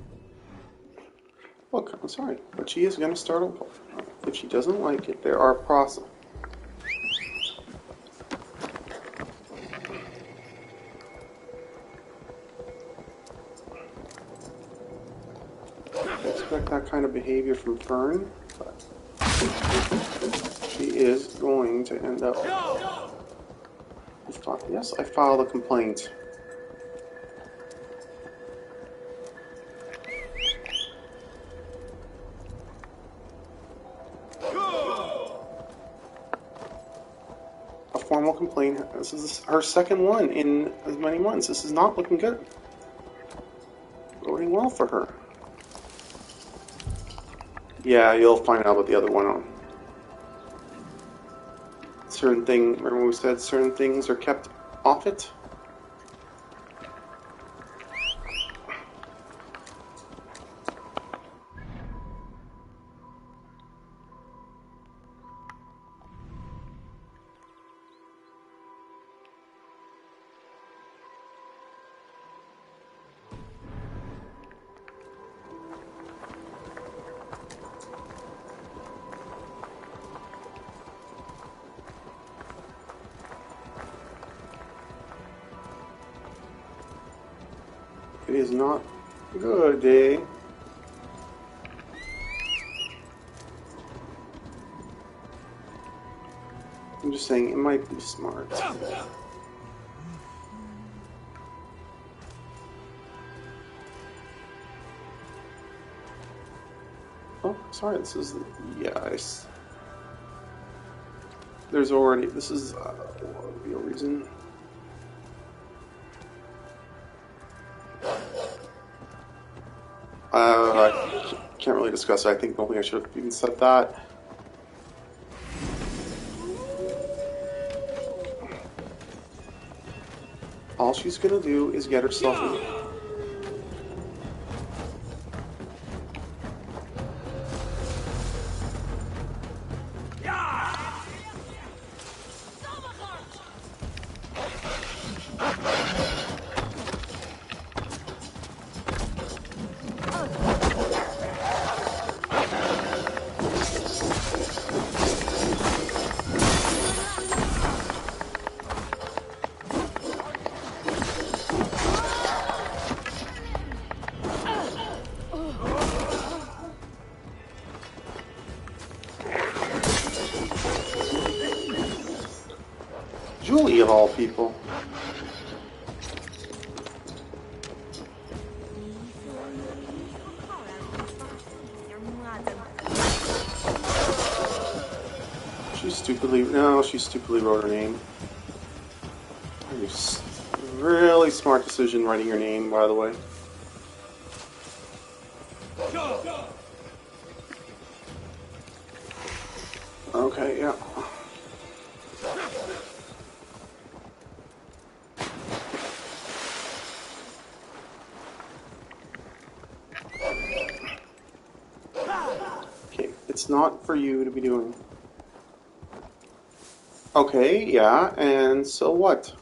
Look, I'm sorry, but she is going to start over. If she doesn't like it, there are process. I expect that kind of behavior from Fern, but she is going to end up... Yes, I filed a complaint. A formal complaint. This is her second one in as many months. This is not looking good. Going well for her. Yeah, you'll find out what the other one on. Certain thing. Remember we said certain things are kept off it? It is not good, eh? I'm just saying, it might be smart. Oh, sorry, this is... Yes. There's already... This is real reason. I can't really discuss it. I think I should have even said that. All she's gonna do is get herself in. Julie, of all people. She stupidly wrote her name. Really smart decision writing your name, by the way. Okay, yeah. Okay, it's not for you to be doing. Okay, yeah, and so what?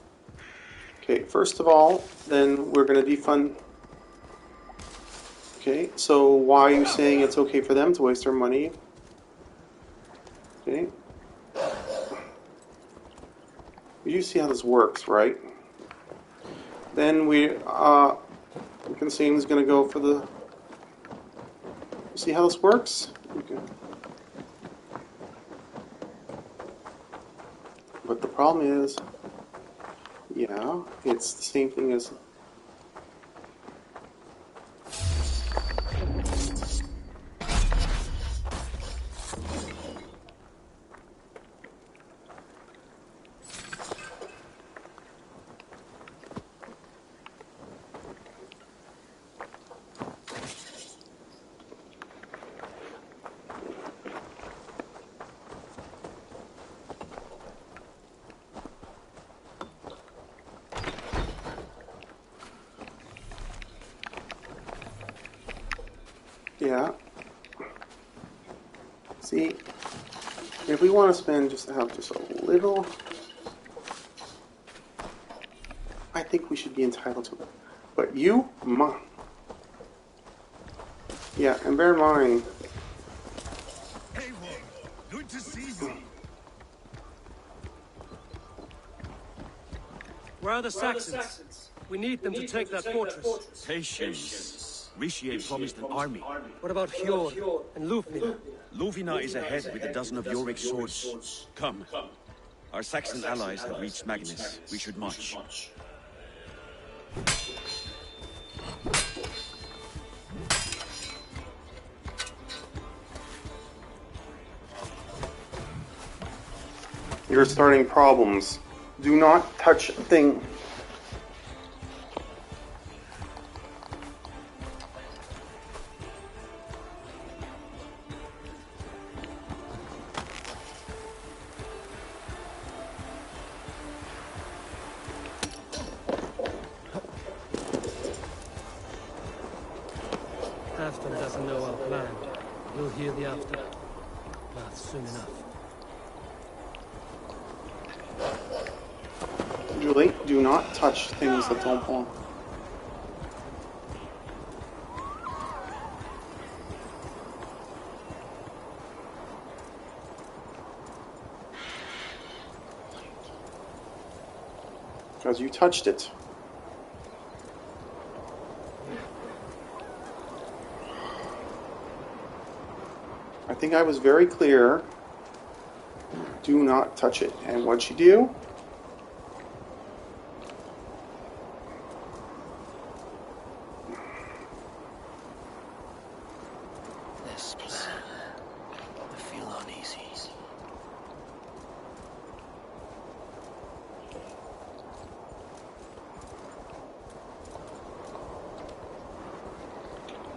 Okay, first of all, then we're going to defund. Okay, so why are you saying it's okay for them to waste their money? Okay. You see how this works, right? Then we can see who's going to go for the... See how this works? Okay. But the problem is, yeah, it's the same thing as... Yeah. See, if we want to spend just a little, I think we should be entitled to it. But you, yeah, and bear in mind. Hey, good to see you. Where are the Saxons? We need them to take that fortress. Patience. Richier promised an army. What about Hjord and Lufnir? Luvina is ahead with a dozen of Yorick's swords. Come. Our Saxon allies have reached Magnus. We should march. You're starting problems. Do not touch a thing. Halfdan doesn't know our plan. We'll hear the aftermath soon enough. Julie, do not touch things that don't belong. Because you touched it. I think I was very clear. Do not touch it. And what'd she do? This plan. I feel uneasy.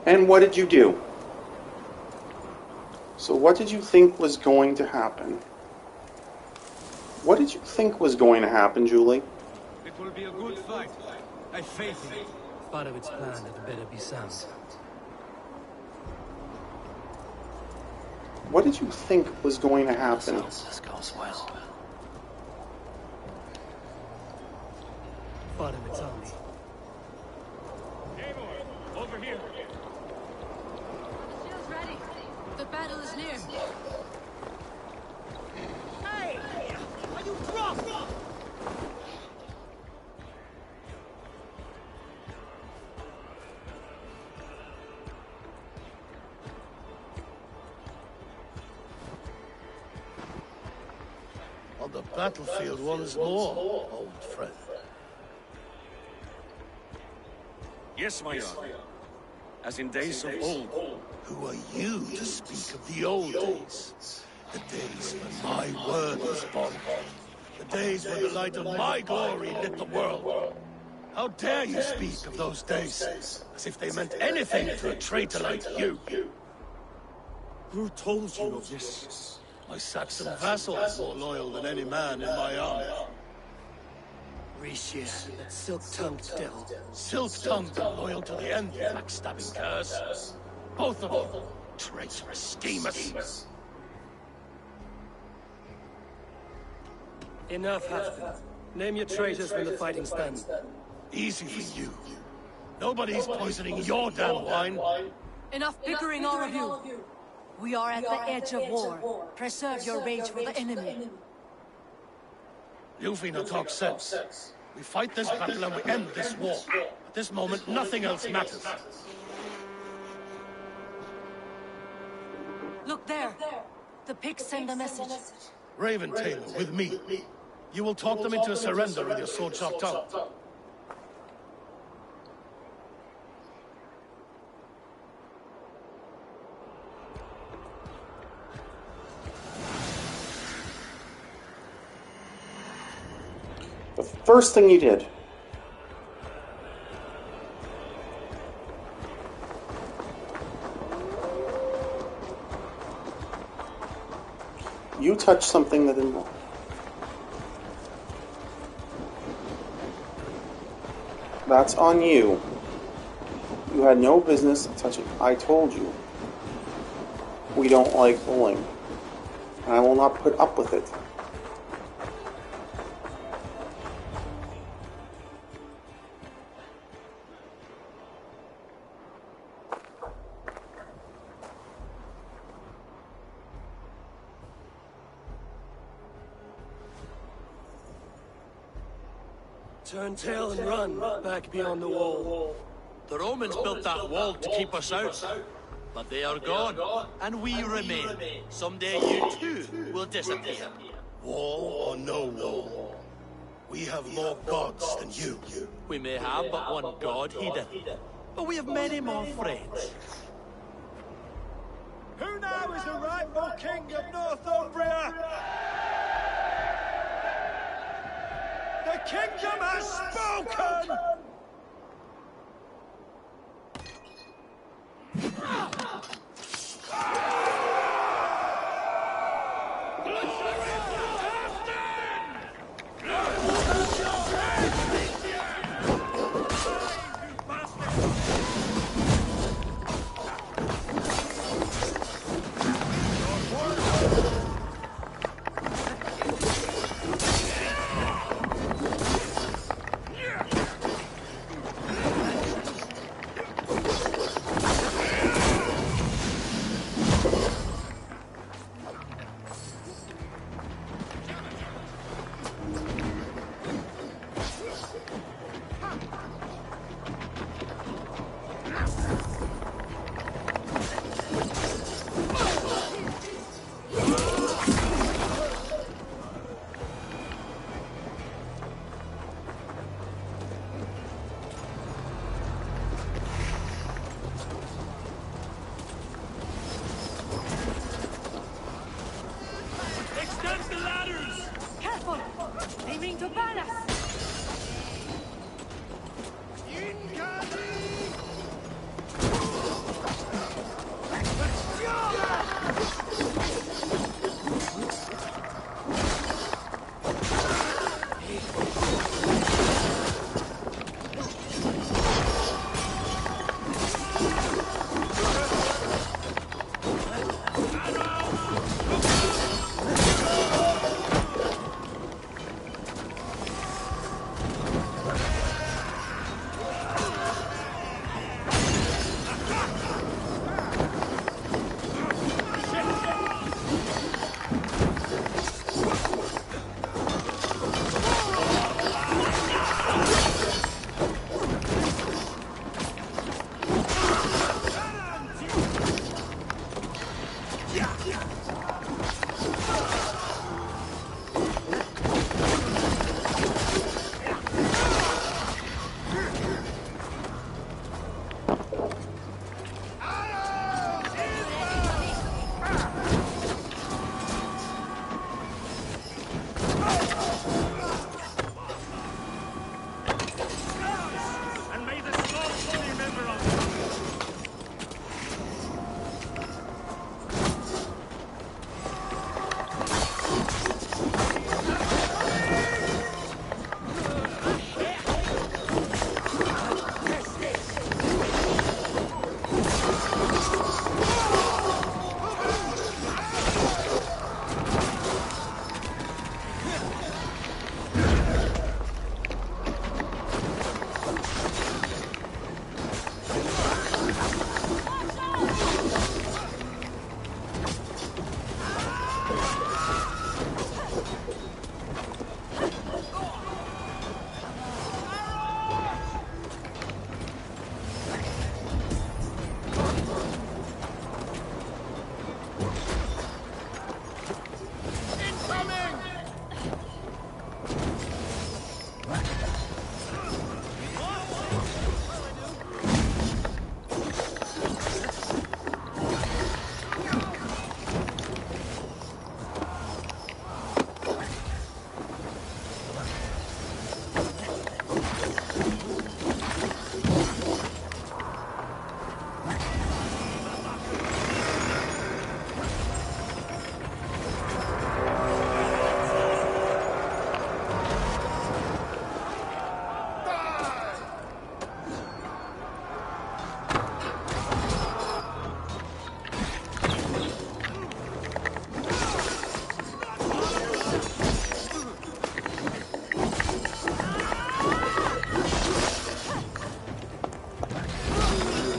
And what did you do? So what did you think was going to happen? What did you think was going to happen, Julie? It will be a good fight. I faith in it. Part of its plan had better be sound. What did you think was going to happen? This goes well. Part of its army. Eivor, over here. Shields ready. The battle is near. Hey! Are you drunk? On the battlefield once more, old friend. Yes, my lord. As in days of old. Who are you to speak of the old days? The days when my word was bond. The days when the light of my glory lit the world. How dare you speak of those days, as if they meant anything to a traitor like you? Who told you of this? My Saxon vassal is more loyal than any man in my army. Richier, that silk-tongued devil. Silk-tongued and loyal to the end, backstabbing curse. Both of them, traitorous schemers. Enough, Halfdan. Name your traitors when the fighting stands. Easy for you. Nobody's poisoning your damn wine. Enough bickering, all of you. We are at the edge of war. Preserve your rage for the enemy. Lufina talks sense. We fight this battle and we end this war. At this moment, nothing else matters. Look there. The pigs send a message. Raven Taylor, with me. You will talk them into a surrender with your sword-sharp tongue. The first thing you did. You touched something that didn't belong. That's on you. You had no business touching. I told you. We don't like bullying. And I will not put up with it. Turn tail and run back beyond the wall. The Romans built that wall to keep us out. But they are gone, and we remain. Someday you too will disappear. Wall or no wall, we have more gods than you. We may have but one god, Heathen, but we have many more friends. Who now is the rightful king of Northumbria? The kingdom has spoken!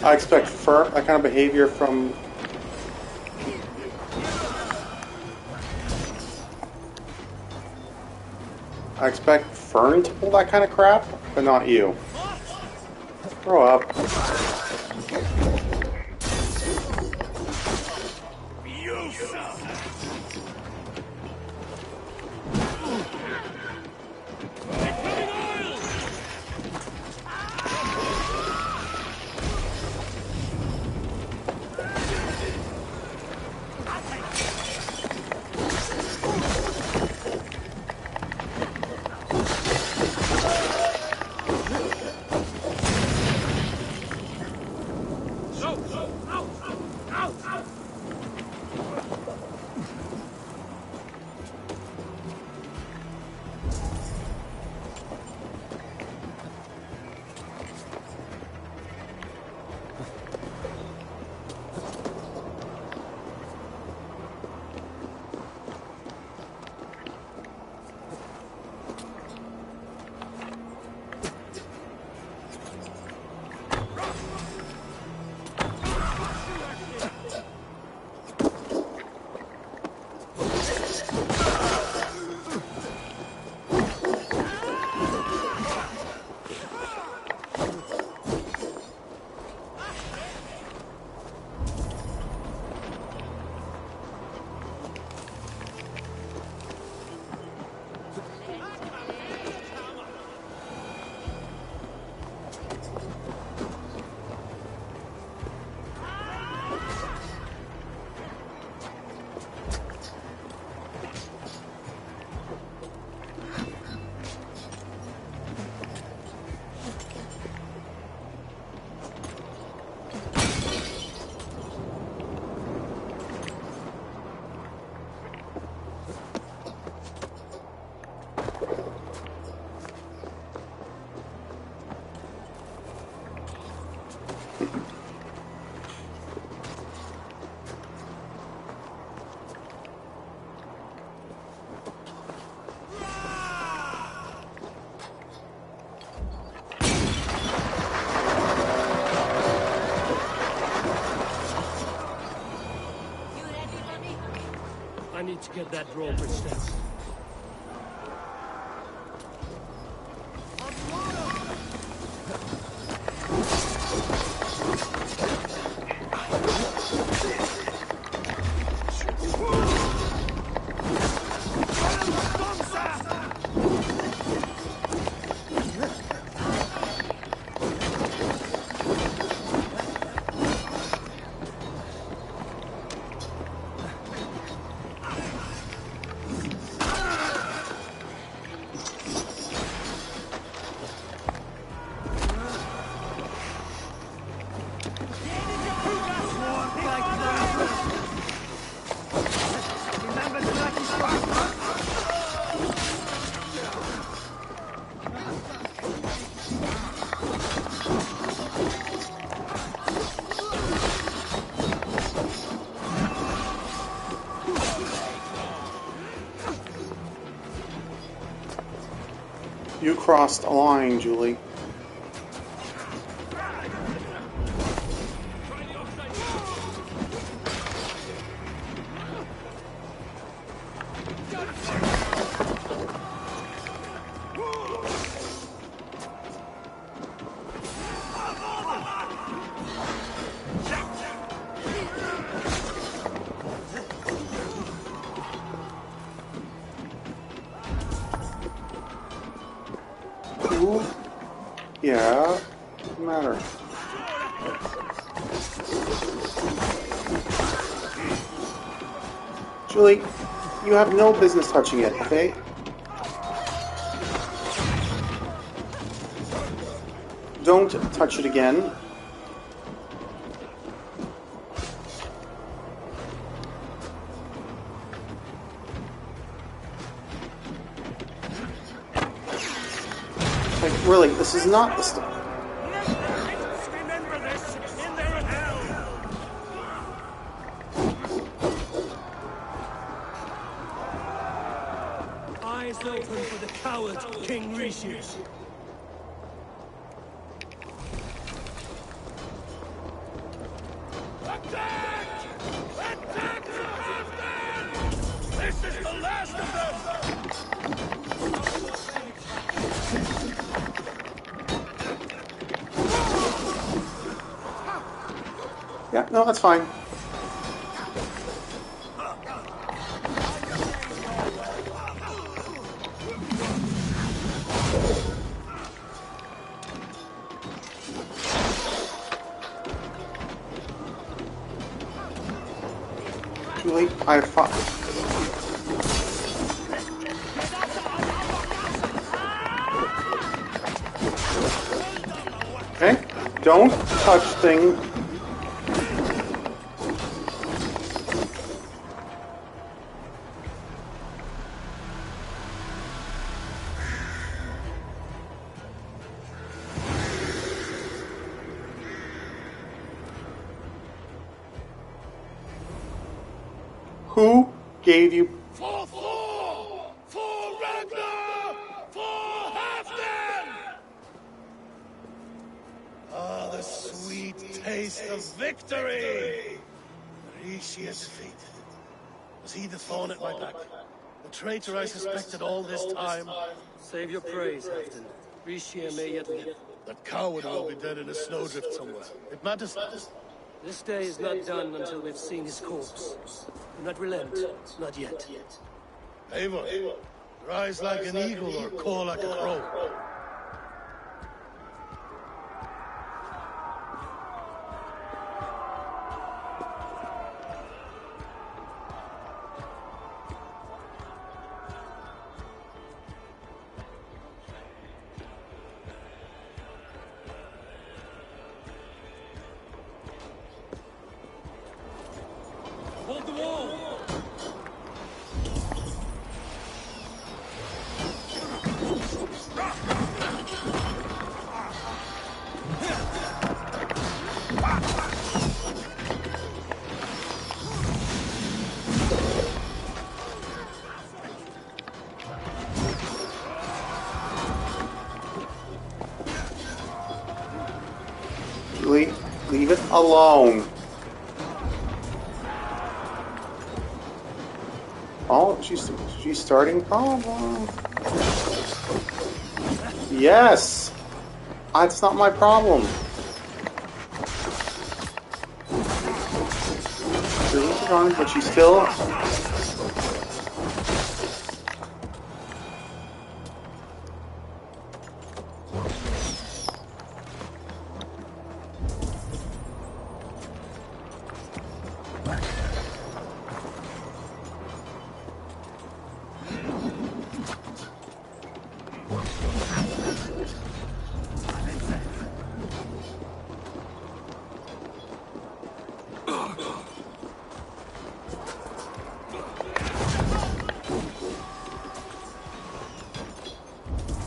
I expect that kind of behavior from... I expect Fern to pull that kind of crap, but not you. Grow up. I need to get that drawbridge down. You crossed a line, Julie. Ooh. Yeah, doesn't matter. Julie, you have no business touching it, okay? Don't touch it again. Like, really, this is not the stuff. Remember this in their hell. Eyes open for the coward, King Rishis. Attack! Attack the bastard! This is the last of them! No, that's fine. Too late. I fought. Okay. Don't touch things. Who gave you... For Thor! For Ragnar! For Halfdan! Ah, the sweet taste of victory! Ricius feet. Was he the thorn at my back? The traitor I suspected all this time? Save your praise, Halfdan. Rishia may yet live. That coward will be dead in a snowdrift somewhere. It matters not. This day is not done until we've seen his corpse. Do not relent, not yet. Eivor, rise like an eagle or call like a crow. Hold the wall! Leave it alone. Oh, she's starting problem. Yes, that's not my problem. She's gone, but she's still.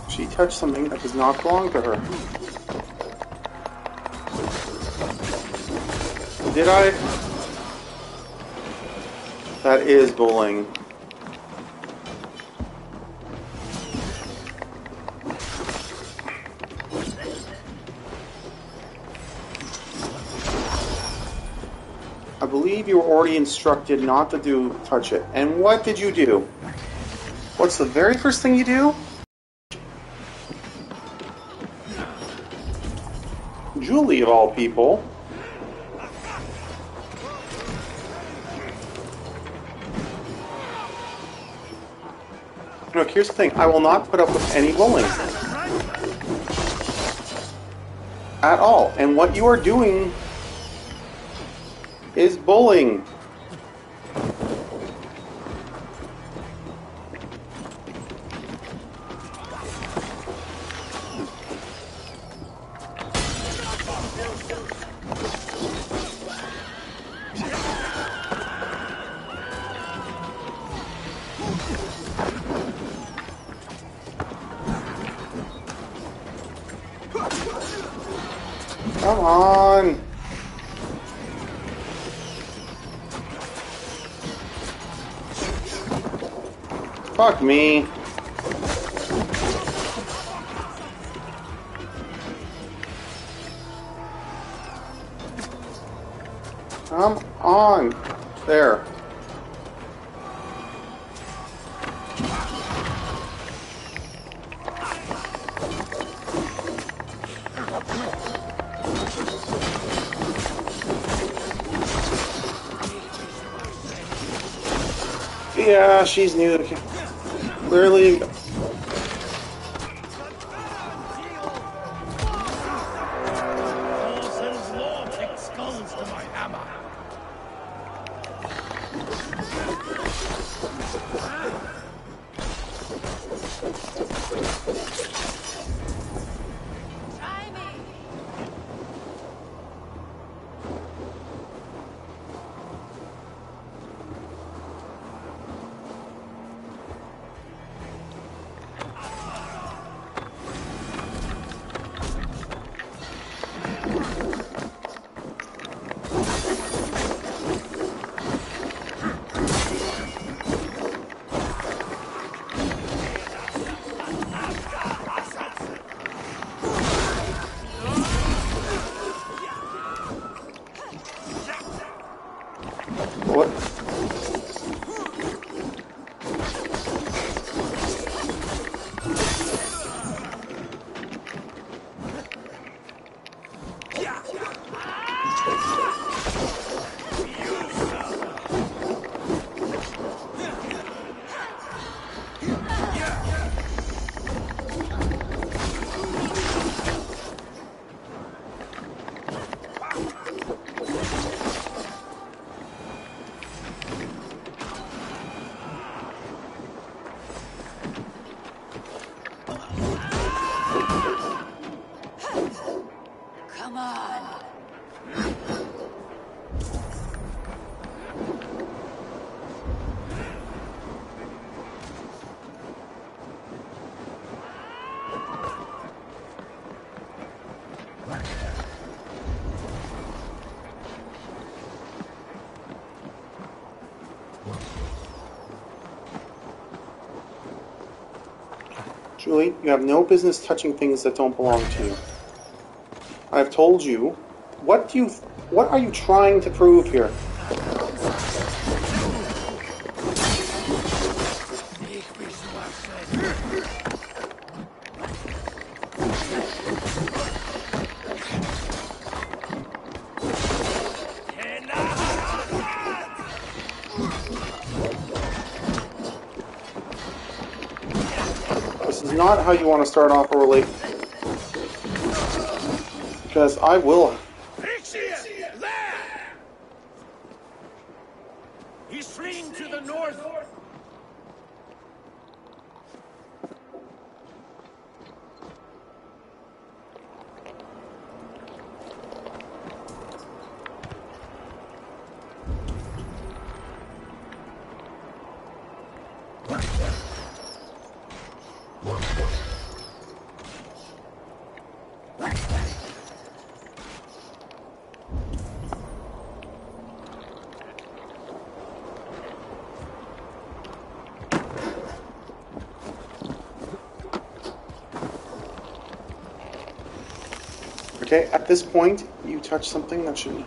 She touched something that does not belong to her. Did I? That is bullying. I believe you were already instructed not to touch it. And what did you do? What's the very first thing you do? Julie, of all people. Look, here's the thing. I will not put up with any bullying. At all. And what you are doing is bullying. Come on. Fuck me. Come on. There. Yeah, she's new. Clearly. Orson's law take skulls to my hammer. What? Come on. Julie, you have no business touching things that don't belong to you. I've told you. What are you trying to prove here? This is not how you want to start off a relationship. Because I will. There! He's fleeing to the north. Okay, at this point, you touch something that should...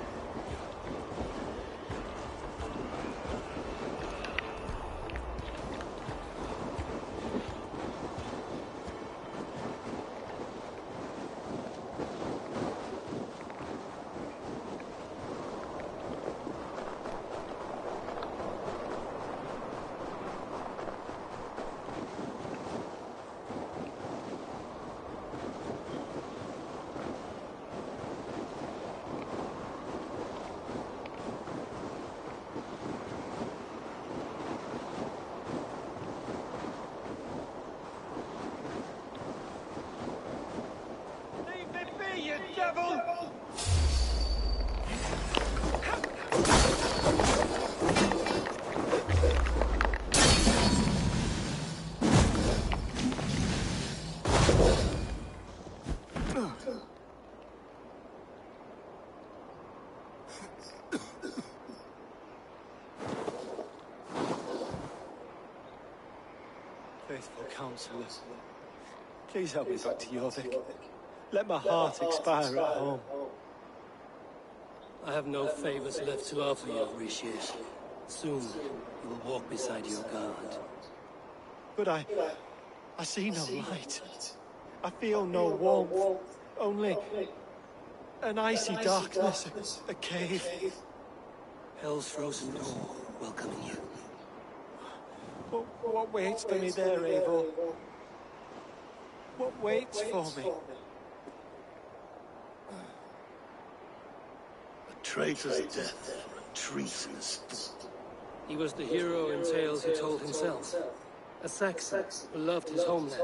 You devil! Faithful counselors, please help me back to Jorvik. Let my heart expire at home. I have no favors left to offer you, Rishis. Soon, you will walk beside your guard. But I see no light. I feel no warmth. Only an icy darkness, a cave. Hell's frozen door welcoming you. What waits for me there, Eivor? What waits for me? A traitor's death for a treasonous fool. He was the hero in tales he told himself. A Saxon who loved his homeland.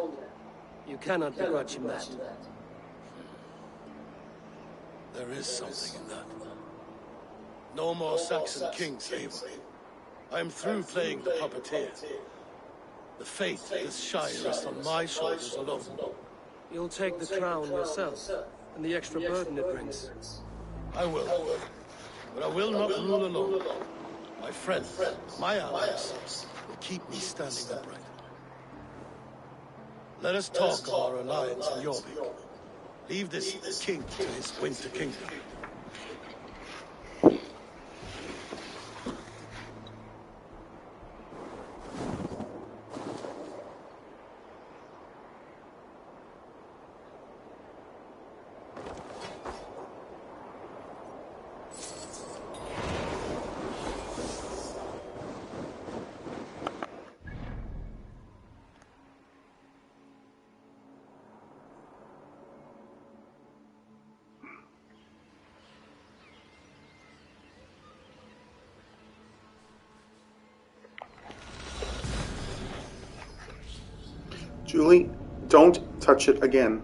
You cannot begrudge him that. There is something in that. No more Saxon kings, Eivor. I am through playing the puppeteer. The fate of this shire rests on my shoulders alone. You'll take the crown yourself, and the extra burden it brings. I will. But I will not rule alone. My friends, my allies, will keep me standing upright. Let us talk of our alliance in Jorvik. Leave this king to his winter kingdom. Julie, don't touch it again.